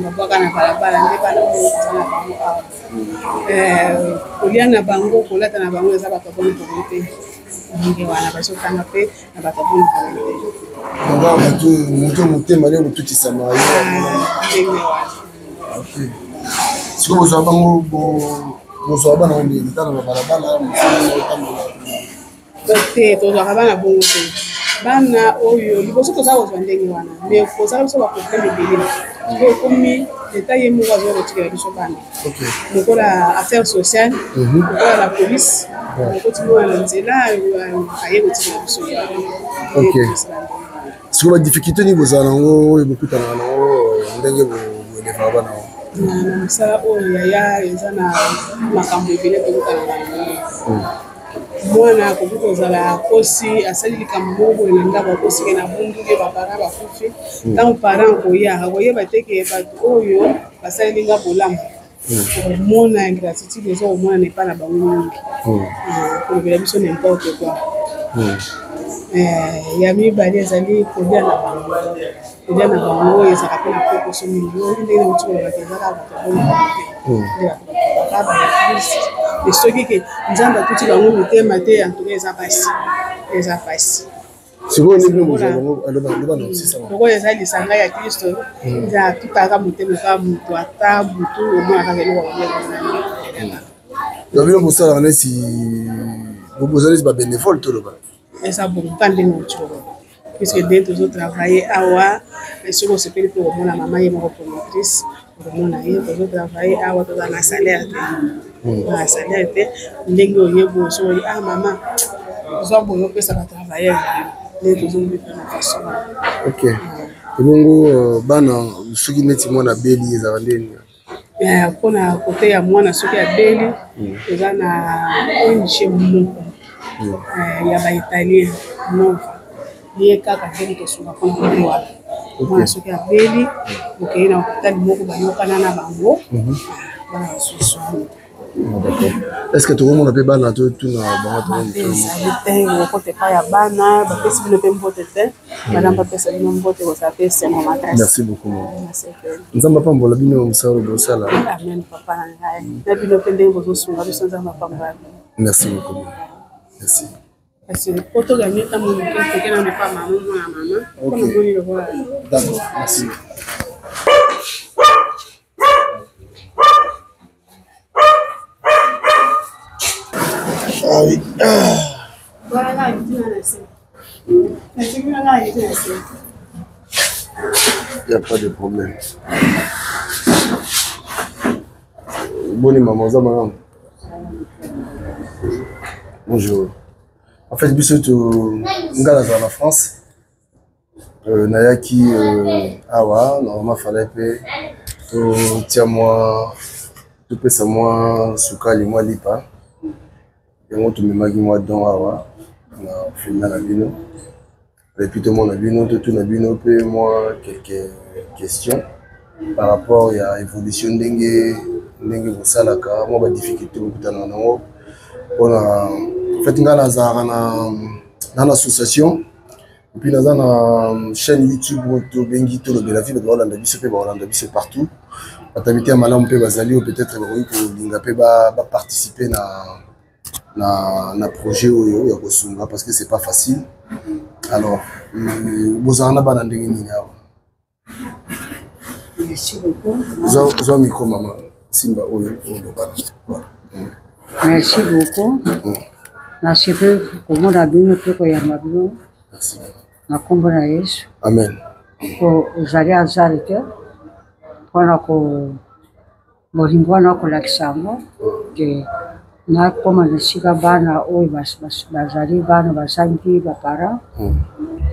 babwaka na balabala nde bana oyo eza na bango awa kolia na bango kolata na bango eza bato boni tokoli te ndenge wana bazotanga mpe na bato boni tokoli te moto motema nde kotutisama ndenge wana siko bozwa bango bozwa bana ondeni tana na balabala te tozwaka bana bongo te bana oyo liboso toza kozwa ndenge wana me kozala biso baproblème ebele po ekomi leta ye moko azoya kotikela biso bana lokola affaire sociale lokola la police okotimona na nzela aye kotikela biso siko badifficulté nini bozala nango oyo bokutanaka nango ndenge boelevaka bana na mosala oyo yaya eza na makambo ebele tokotanaka nango mwana akoki kozala kosi asali likambo moko boye na ndako akosike na bunduke bapara bakufi ntango parent koya akoyeba teke bato oyo basaleli nga bolamu komona ingratitude eza komona na epai na bango mingi kolobela biso n'importe quoi ya mibale ezali kolia na bango oyo ezalaka mpe na pokoso mingi oyo ndenge na moti kolobaka ezaka bato te soki ke nzambe atuti bango mitema te yantuka eza pasi lokola eza lisanga ya kristo eza atutaka motema kaka moto ata butu omonaka eloko bino bosalaka neti boza neti babénévole toloba eza bonga ndenge moti koloba puisque de tozotravaille awa soki osepeli mpe komona mama ye moko promotrice okomona ye tozotravaille awa toza na salaire te ndenge oyebo soki mama ozwa boye opesa batravailleur nde tozobeta na façon ok ebongo bana soki neti mwana beli ezala ndeni mpona kote ya mwana soki abeli eza na ONG moko ya baitalien nova ye kaka ndenge tosunga mpona kote wana mwana soki abeli okei na hôpital moko bayokana na bango bana basusu est-ce que tokomona mpe bana totuna bangoezali te okote epai ya bana bapesi bino mpe mbote te bana bapesa bino mbote kozala mpe sengo makasi. Merci beaucoup nzambe apambola bino mosala bosala amen papa na ngai na bino mpe ndenge bozosunga biso nzambe apambola bino. Merci beaucoup merci kasi po toganye ntango moke tokena mepa mama mwana mama mpona moni lokola d'accord merci il n'y a pas de problème. Bonne maman, bonjour. En fait, biso ngala za la France. Nayaki awa, normalement fallait que tiens moi tout pesa moi sukali moi lipa. Et tu me magi moi dans awa na final la bino et puis tout le monde a bino tout na bino pe moi quelques questions par rapport à l'évolution dengue vous salaka moi ba difficulté au kutana nango pona fait ngana za na l'association et puis dans na chaîne YouTube to bengi to de la vie de Hollande biso pe ba Hollande biso partout batamité malamu pe bazali peut-être ba ko linga pe ba participer na projet oyo ya kosunga parce que c'est pas facile. Alors bozana bana ndenge nini awa merci beaucoup zo micro mama simba oyo bana merci beaucoup merci peu komona bino pe ko yamba bino merci na kombo na Yesu amen ko uzali azali te pona ko molimbo na ko lakisamo ke na koma na sika bana oyo bazali bana basangi bapara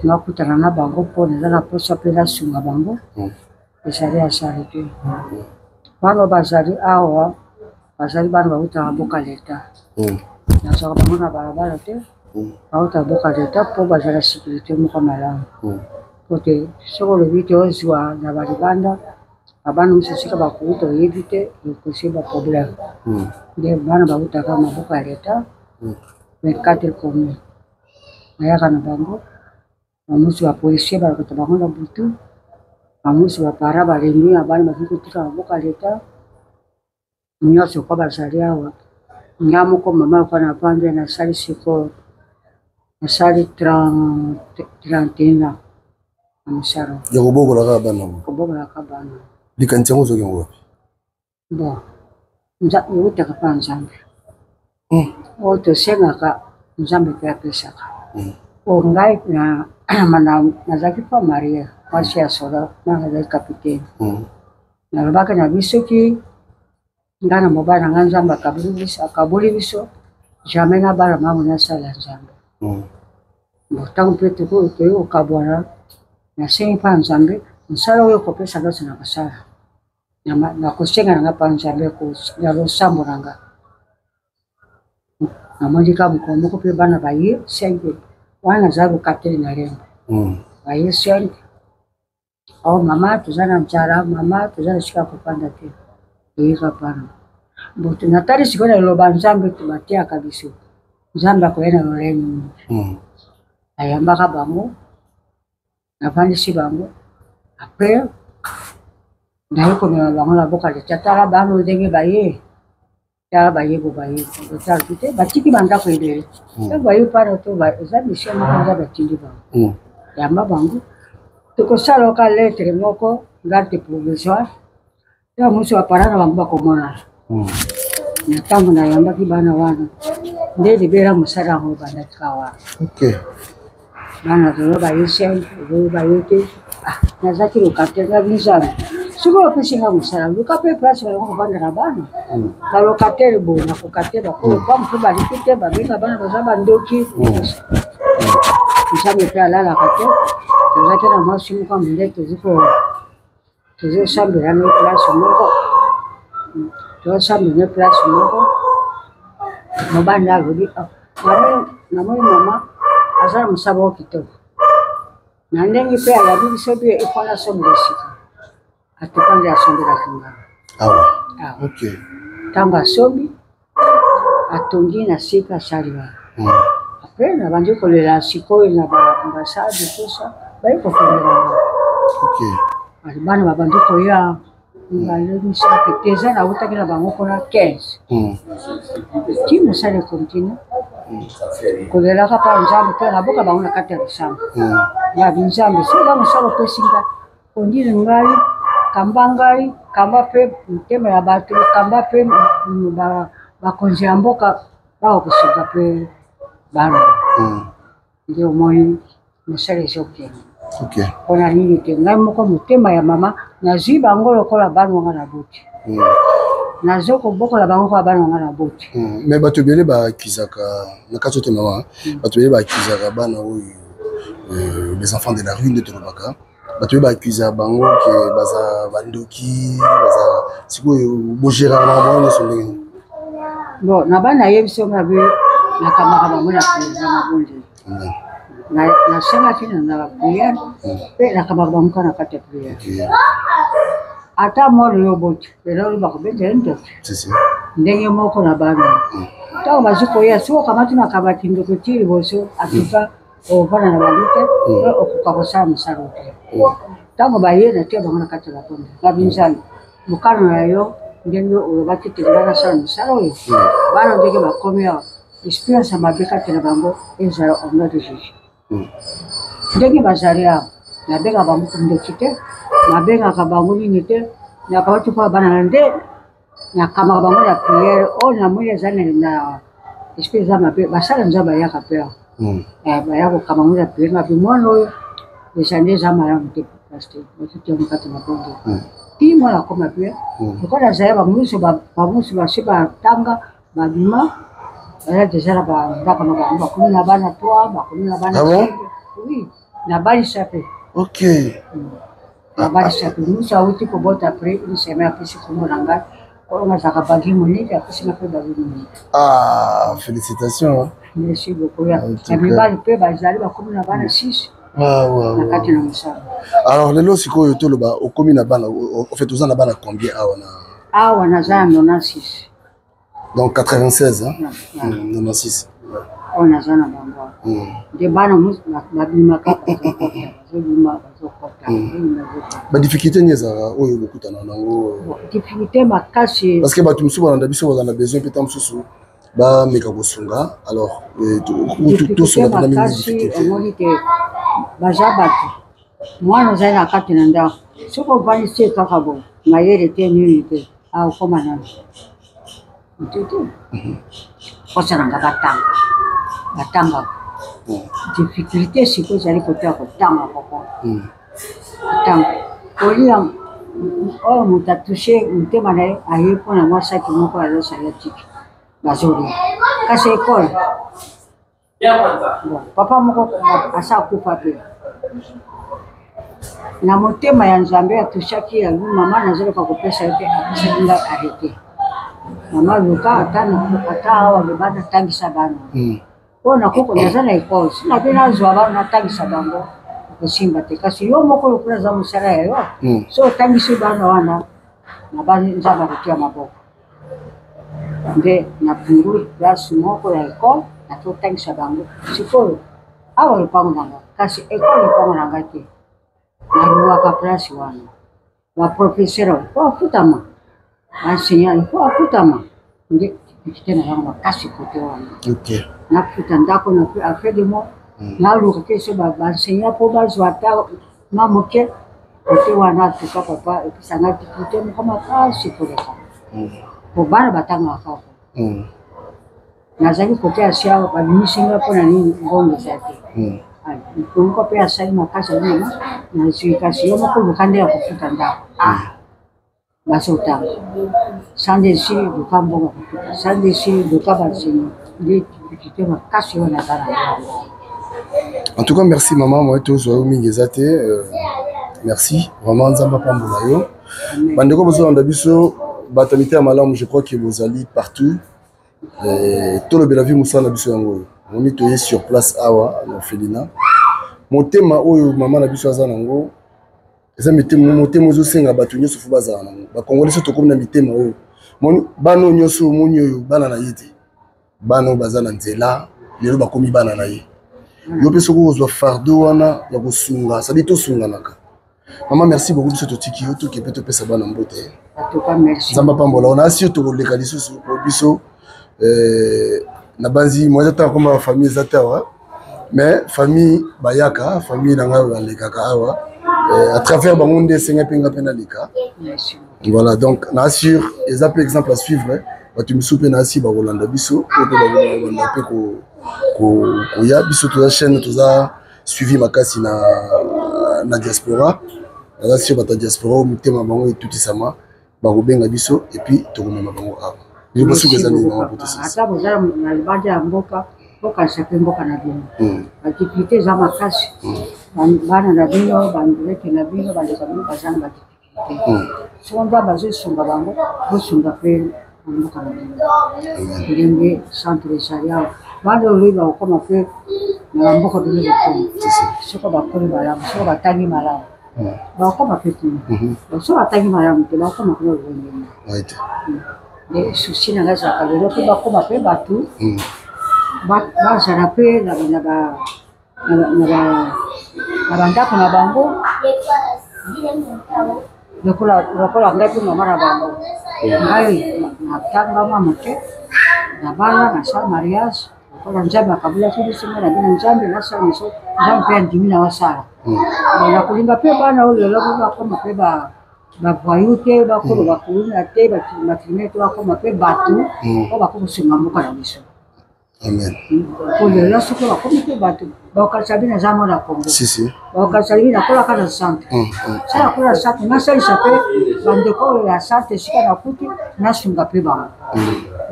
nakutana na bango mpona eza na posa mpe nasunga bango ezali azali te bana bazali awa bazali bana bautaka mboka leta nazwaka bango na balabala te bautaka mboka leta mpo bazali ya sécurité moko malamu po te soki olobi te ozwa na balibanda abana mosusu esika bakuuta oyebi te ekosi baproblème nde bana bautaka maboko ya leta 24 commune nayaka na bango bamosusu bapolisier balakota bango na butu bamusi bapara balembi na bana bazali kotika maboko ya leta nyonso kwa bazali awa nga moko mama kwa na pambe nasali sikoyo nasali 31 ans na mosala ya kobokolaka bana kobokolaka bana likanisi yango ozoki yango wapi bon eutaka mpa nzambe oyo tosengaka nzambe mpe apesaka o ngai nazalaki mpa marie mwasi ya soda nanga azali kapitaine nalobaki na bisoki nga na mobali na nga nzambe akaboli biso jamais na bana mango nasala nzambe ntango mpe tokoki kokabwana nasengi mpa nzambe mosala oyo kopesa nyonso na kosala nakosenga nanga mpa nzambe ya losambo na nga namoni ka mokolo moko mpe bana baye senke wana nazali kokateli na lembo baye senke o mama toza na nzala mama toza na esika kopanda te toyika pana boto natali sikoyo na eloba nzambe tobatiaka biso nzambe akoya na lolenge ayambaka bango navandisi bango apres naye komema bango na boka leta tala bano ndenge baye tala bayebo bayebo otala te batiki bandako ebele ntango baye pana to eza mission moko nzambe atindi bango yamba bango tokosala oka lettre moko garde provisoire ya mosi bapara na bango bakomonana na ntango nayambaki bana wana nde libera mosala yango bandatika wana bana toyo baye senke oyo baye te nazaki lokate nga binzambe sikoyo opesinga mosala luka mpe place bayango kobanda na bana balokatere boye nakokate bakoba mpe baliki te babenga bana baza bandoki nzambe mpe alalaka te tozaki na mwasi moko monde tozosambela ne place moko tozosambela ne place moko mobanda alobi namoni mama aza na mosaba o kitoko na ndenge mpe alabi biso mpe efana sombela sika atoka nde asombelaki ngana ntango asombi atongi na sika asali wana apres nabandi kolela sikoyo na baambasade tosa bayi kofendelanga bana babandi koya balemisaka te eza nautaki na bango mpona 15 ti mosala ekontinue kolelaka mpa nzambe mpe naboka bango na kati ya lisamba ya binzambe soza mosala opesinga kondile ngai kamba ngai kamba mpe motema ya bato kamba mpe bakonzi ya mboka bakokosoka mpe bana nde omoni mosala ezokende mpona nini te ngai moko motema ya mama nazwi bango lokola bana wanga na boti nazokobokola bango kwa bana wanga na boti me bato ebele bakizaka na kati ote mama bato ebele bakizaka bana oyo les enfants de la rue nde tolobaka bato ebele bakizaka bango ke baza bandoki baza sikoyo bogéraka bango nyonso ndenge bon na bana yebi so ngabe nakamaka bango na président na bonde nasengaki na priere mpe nakamaka bango ka na kati ya priere ata moro yo boti lelo oyo bakobetela ntoto ndenge moko na bana ntango bazwi koya soki okamati makabati ndoko ti liboso atuka ovanda na bango te okoka kosala mosala te ntango baye na tie bango na kati ya bakonde na binzambe mokano na yo ndenge olobaki te nga nasala mosala oyo bana ndenge bakomi awa experience ya mabe kati na bango ezala onga de juge ndenge bazali awa nabengaka bango kondoki te nabengaka bango nini te nakabati mpo bana na nde nakamaka bango na priere oyo namoni eza na esprit eza mabe basala nzambe bayaka mpe awa baya kokama bango na priere mabe mwana oyo eza nde eza malamu te paster batutiango kati na bongo ti mwana akoma mpe lokola azali bamusu basi batanga babima baza deja na bandako na bango bakomi na bana 3 bakomi na bana oui nabalisa mpe nabalisa mpe musu awuti kobota apres une semaine apesi kombo na ngai kolonga azalaka bagi monite apesinga mpe bagi monite félicitation merci beaucoup ya mibali mpe bazali bakomi na bana 6 na kati na mosala alors lelo sikoyo toloba okomi na bana ofait oza na bana combien awa naza na 96 donc 96 96 oyo naza na bango nde bana babimaka badifficulté ni ezalaka oyo bokutana nango difficulté makasi parce que bato mosusu balanda biso bazala besoin mpe ta mosusu bameka kosunga alors tosunga mpena mingi difficulté omoni te baza bato mwana ozali na kati na ndako soki ovandisi ye kaka bo mayele te nini te akokoma nano mtete kosalanga batanga difficulté sikoyo ezali kote ya kotanga koko kotanga kolia oyo moto atushe motema na ye aye mpona mwasaki moko azosala tiki bazolia kasi ekole papa moko asa akufa mpe na motema ya nzambe atushaki yango mama nazoloka kopesa ye mpe apesaki ngai arete mama luka ata awa libanda atangisa bana oyo nakoko naza na ekole sina mpe nazwa bana natangisa bango kosimba te kasi yo moko lokola aza mosala ya yo so otangisi bana wana na banzambe akotia maboko nde napunguli place moko ya ekole natotangisa bango sikoyo awa lopango na ngai kasi ekole lopango na ngai te naluwaka place wana baprofesseur po afutama baenseignant po afutama nde difficulté na yango makasi kote wana nafuta ndako na affaire de mo naluka ke so baenseignant po bazwa ata ma moke kote wana tuka papa episanga difficulté moko makasi koleka po bana batangaka kaka nazali kote ya sia babimisinga mpona nini ngongo eza te nkongo mpe asali makasi alima nazwi kasi yo moko luka nde ya kofuta ndako bazotanga sans desir luka mbongo kofuta sans desir luka banseignant nde difficulté makasi oyo naza na en tout cas merci mama moi tozwa yo mingi eza te merci vraiment nzambe apambola yo bandeko bozolanda biso bato ya mitema malamu je crois que bozali partout tolobela vi mosala na biso yango oyo omoni toye sur place awa na orphelina motema oyo mama na biso aza nango eza motema ozosenga bato nyonso fo bazala nango bakongoli so tokomi na mitema oyo moni bana oyo nyonso omoni oyo bana na ye te bana oyo baza na nzela lelo bakomi bana na ye yo mpe soki ozwa fardeau wana ya kosunga sadi tosunganaka mama merci beaucoup biso totiki yo toke mpe topesa bana mbote nzambe apambola ona asi yo tokoleka lisusu po biso na banzi moi ata koma famille eza te awa mais famille bayaka famille na ngai balekaka awa à travers bango nde esenga mpe nga mpe naleka voilà donc na assure eza mpe exemple à suivre bato misu mpe na asi bakolanda biso po mpe bakolanda mpe koya biso toza chaîne toza suivi makasi na diaspora naza sur bato ya diaspora oyo mitema bango etutisama bakobenga biso epuis tokomema bango awa ata bozala na libanda ya mboka bokanisa mpe mboka na bino badifficulté eza makasi bana na bino bandulete na bino bandeka bino baza na badifficulté soko nda bazosunga bango bosunga mpe mboka na bino ndenge centre esalia bana oloi bakokoma mpe na bamboka bino bokoma soko bakoli malamu soko batangi malamu bakokoma mpe kuna soko batangi malamu te bakokoma kuna olongeni le souci na ngai ezalaka lelo mpe bakoma mpe bato bazala mpe na bandako na bango lokola ngai mpe mama na bango ngai natangama moke na bala nasala mariage lokola nzambe akabulaki biso ngai na bino nzambe nasala miso nzambe mpe andimi na wasala nakolinga mpe bana oyo lelo mpe bakoma mpe bavoyu te bakolo bakuluna te bakrime te bakoma mpe bato po bakokosenga mboka na biso kolelo soki bakomi mpe bato bakokalisa bino eza mona kongo bakokalisa bino nakolaka na centre sa nakola na centre nasalisa mpe bandeko oyo ya centre esika nakuti nasunga mpe bango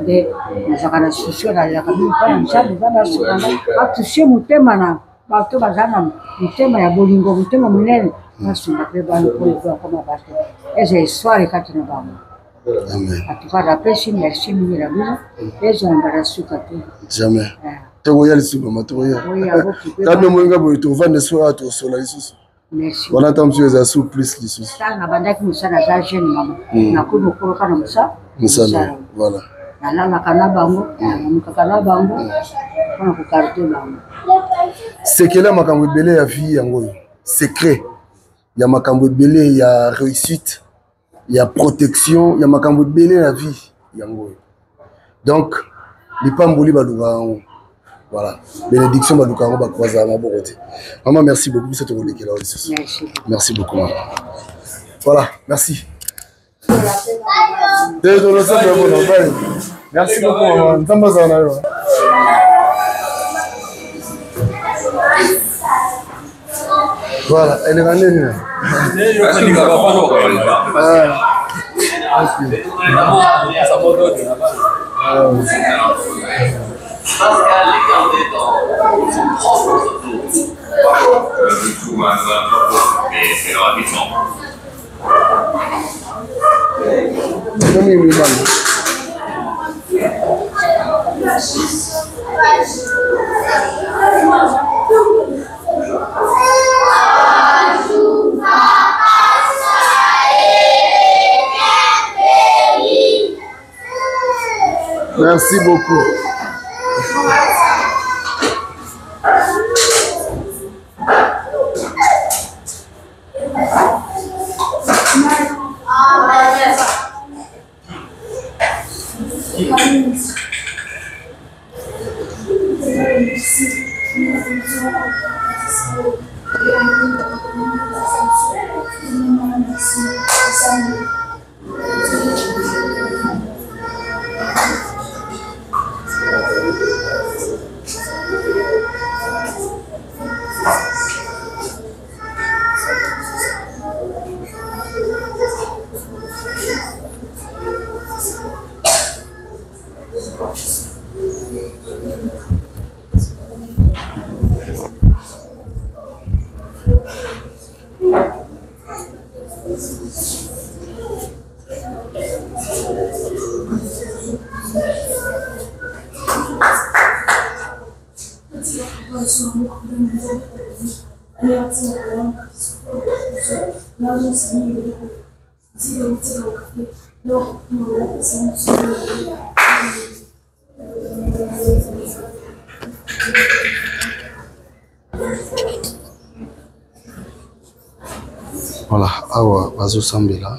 nde nazalaka na susio nalelaka bino mpona nzambe eza basunganga batushe motema na bato baza na motema ya bolingo motema monene nasunga mpe bano po ekoma bato eza histoire kati na bango atuka napesi merci mingi na bino ezwamba na suka te jamais tokoya lisusu mama tokoya tano moyenga boye tovanda so awa tosola lisusu wana ta mosusu eza su plus lisusu ntango bandaki mosala aza jeune mama nakomi okoloka na mosala voilà nalalaka na bango namukaka na bango mpona kokarite bango sekele makambo ebele ya vie yango oyo secret. Il y a makambo belé, il y a réussite, il y a protection, il y a makambo belé la vie. Donc, les pamboli balouga. Voilà. Bénédiction balouga ba croisa ma boroté. Maman, merci beaucoup pour cette rôle qui est là aussi. Merci beaucoup. Maman. Voilà, merci. Merci beaucoup, maman. Voilà, elle est venue. Merci beaucoup. Voilà, awa bazo sambela.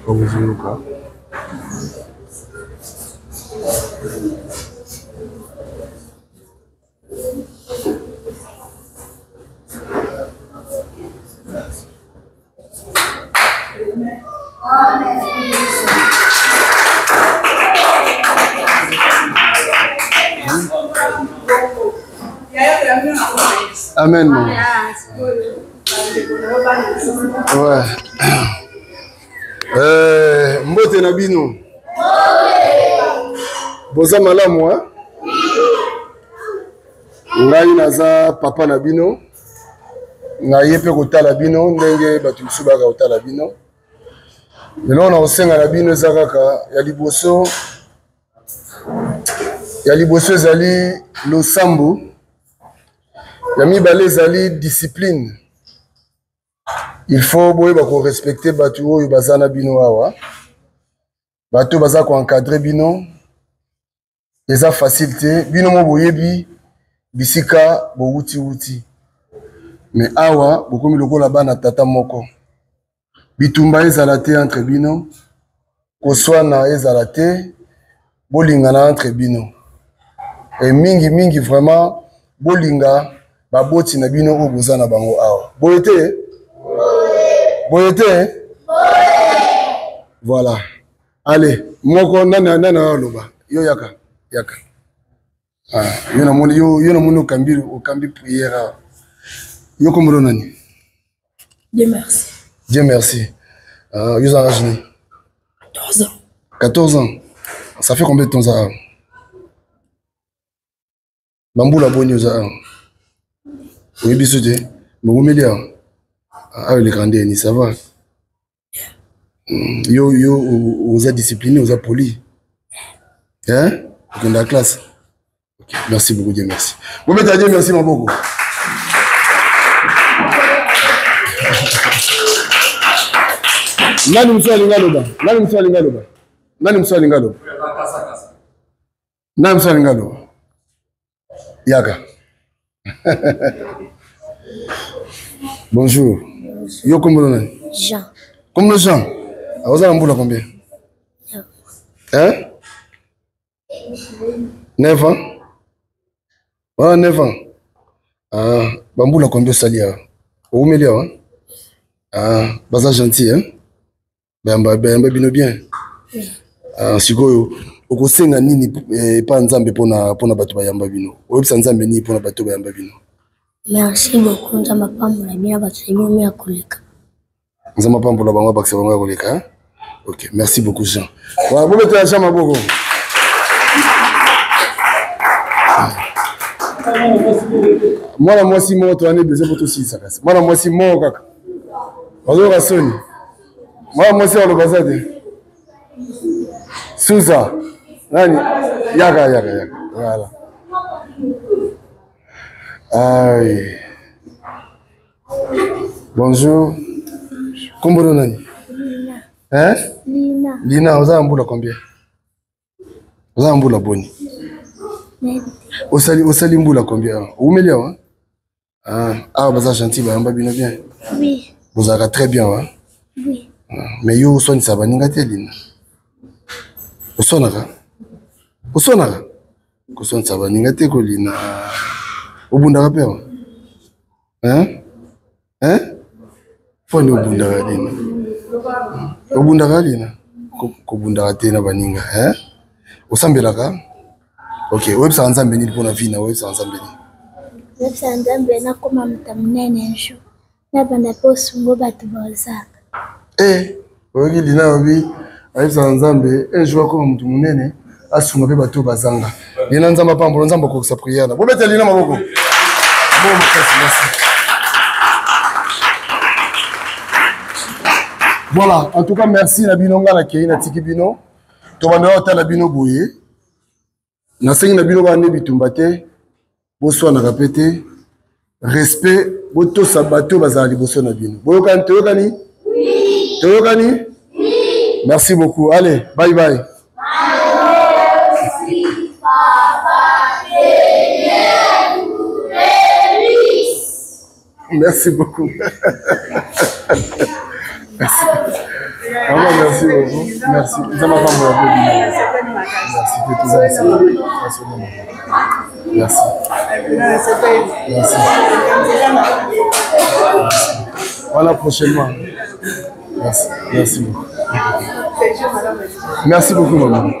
Comme vous voyez. Amen. Ouais. Mbote na bino. Boza malamu hein? Ngai naza papa na bino. Ngai pe kotala bino ndenge batu misuba ka kotala bino. Lelo na osenga na bino ezakaka ya liboso. Ya liboso ezali losambo. Ya mibale ezali discipline. Il faut respecter batu oyo baza na bino awa. Batu baza ko encadrer bino. Eza facilité bino mo boyebi bisika bo wuti. Mais awa bokomi lokola bana tata moko. Bitumba ezala te entre bino. Koswana ezala te. Bolingana entre bino. Et mingi vraiment bolinga baboti na bino o boza na bango awa. Boyete? Boyete? Voilà. Allez, moko nana loba. Yo yaka. Ah, yo na moni okambi prière. Yo komolo nani? Dieu merci. Dieu merci. Yo za âge ni? 14 ans. 14 ans. Ça fait combien de temps ça? Bamboula boni za. Oui, bisouté. Bon média. Ah, les grands ni ça va. Yo vous êtes discipliné, vous êtes poli. Hein? Dans la classe. Okay. Merci beaucoup, Dieu merci. Vous mettez à Dieu merci, mon beaucoup. Nani mswa lingaloba. Nani mswa lingaloba. Yaka. Bonjour. Yo comment Jean. Comme le Jean. Vous avez un boulot combien? Hein? 9 ans? Ah, 9 ans. Ah, bamboula combien salia? Où me hein? Ah, baza gentil, hein? Bamba bino bien. Ah, sikoyo. Okosenga nini pa nzambe pona bato bayamba bino. Oyebisa nzambe nini pona bato bayamba bino. Merci beaucoup nzamba pambola bien bato yemi ya koleka. Nzamba pambola bango bakse bango ya koleka, hein? OK, merci beaucoup Jean. Wa bo mettez Jean maboko. Mwana mwasi moto ane besoin pour tout ça. Mwana mwasi mo kaka. Ozo rasoni. Mwana mwasi wa lobazade. Suza. Nani? Yaka. Voilà. Aïe. Bonjour. Comment nani? Hein? Lina, vous avez un boulot combien? Vous avez un boulot boni. Osali mboula combien? Où me hein? Ah, vous êtes gentil, vous avez bien. Oui. Vous avez très bien, hein? Oui. Mais yo son ça va n'ingate Lina. Osonaka. Koson ça va n'ingate ko Lina. Obunda kapeo. Hein? Faut ni obunda Lina. Obunda Lina. Ko bunda tena baninga, hein? Osambelaka? OK, websa nzambe ni pona vie na websa nzambe ni. Websa nzambe na koma mtamunene nsho. Na banda posungo batu bazaka. Ogi Lina obi websa nzambe enjwa koma mtu munene asunga pe batu bazanga. Lina nzamba pambo nzamba ko sa prière. Bo bete Lina maboko. Bon merci. Voilà, en tout cas merci na binonga na kei na tikibino. To banda otala bino boye. Na sengi na bino ba ne bitumba te. Bonsoir na répéter. Respect boto sabato bazali boso na bino. Boyokani toyokani? Oui. Toyokani? Oui. Merci beaucoup. Allez, bye bye. Merci beaucoup. Merci. Merci beaucoup. Merci. Ça m'a pas Merci. Voilà prochainement. Merci beaucoup. Merci beaucoup, maman.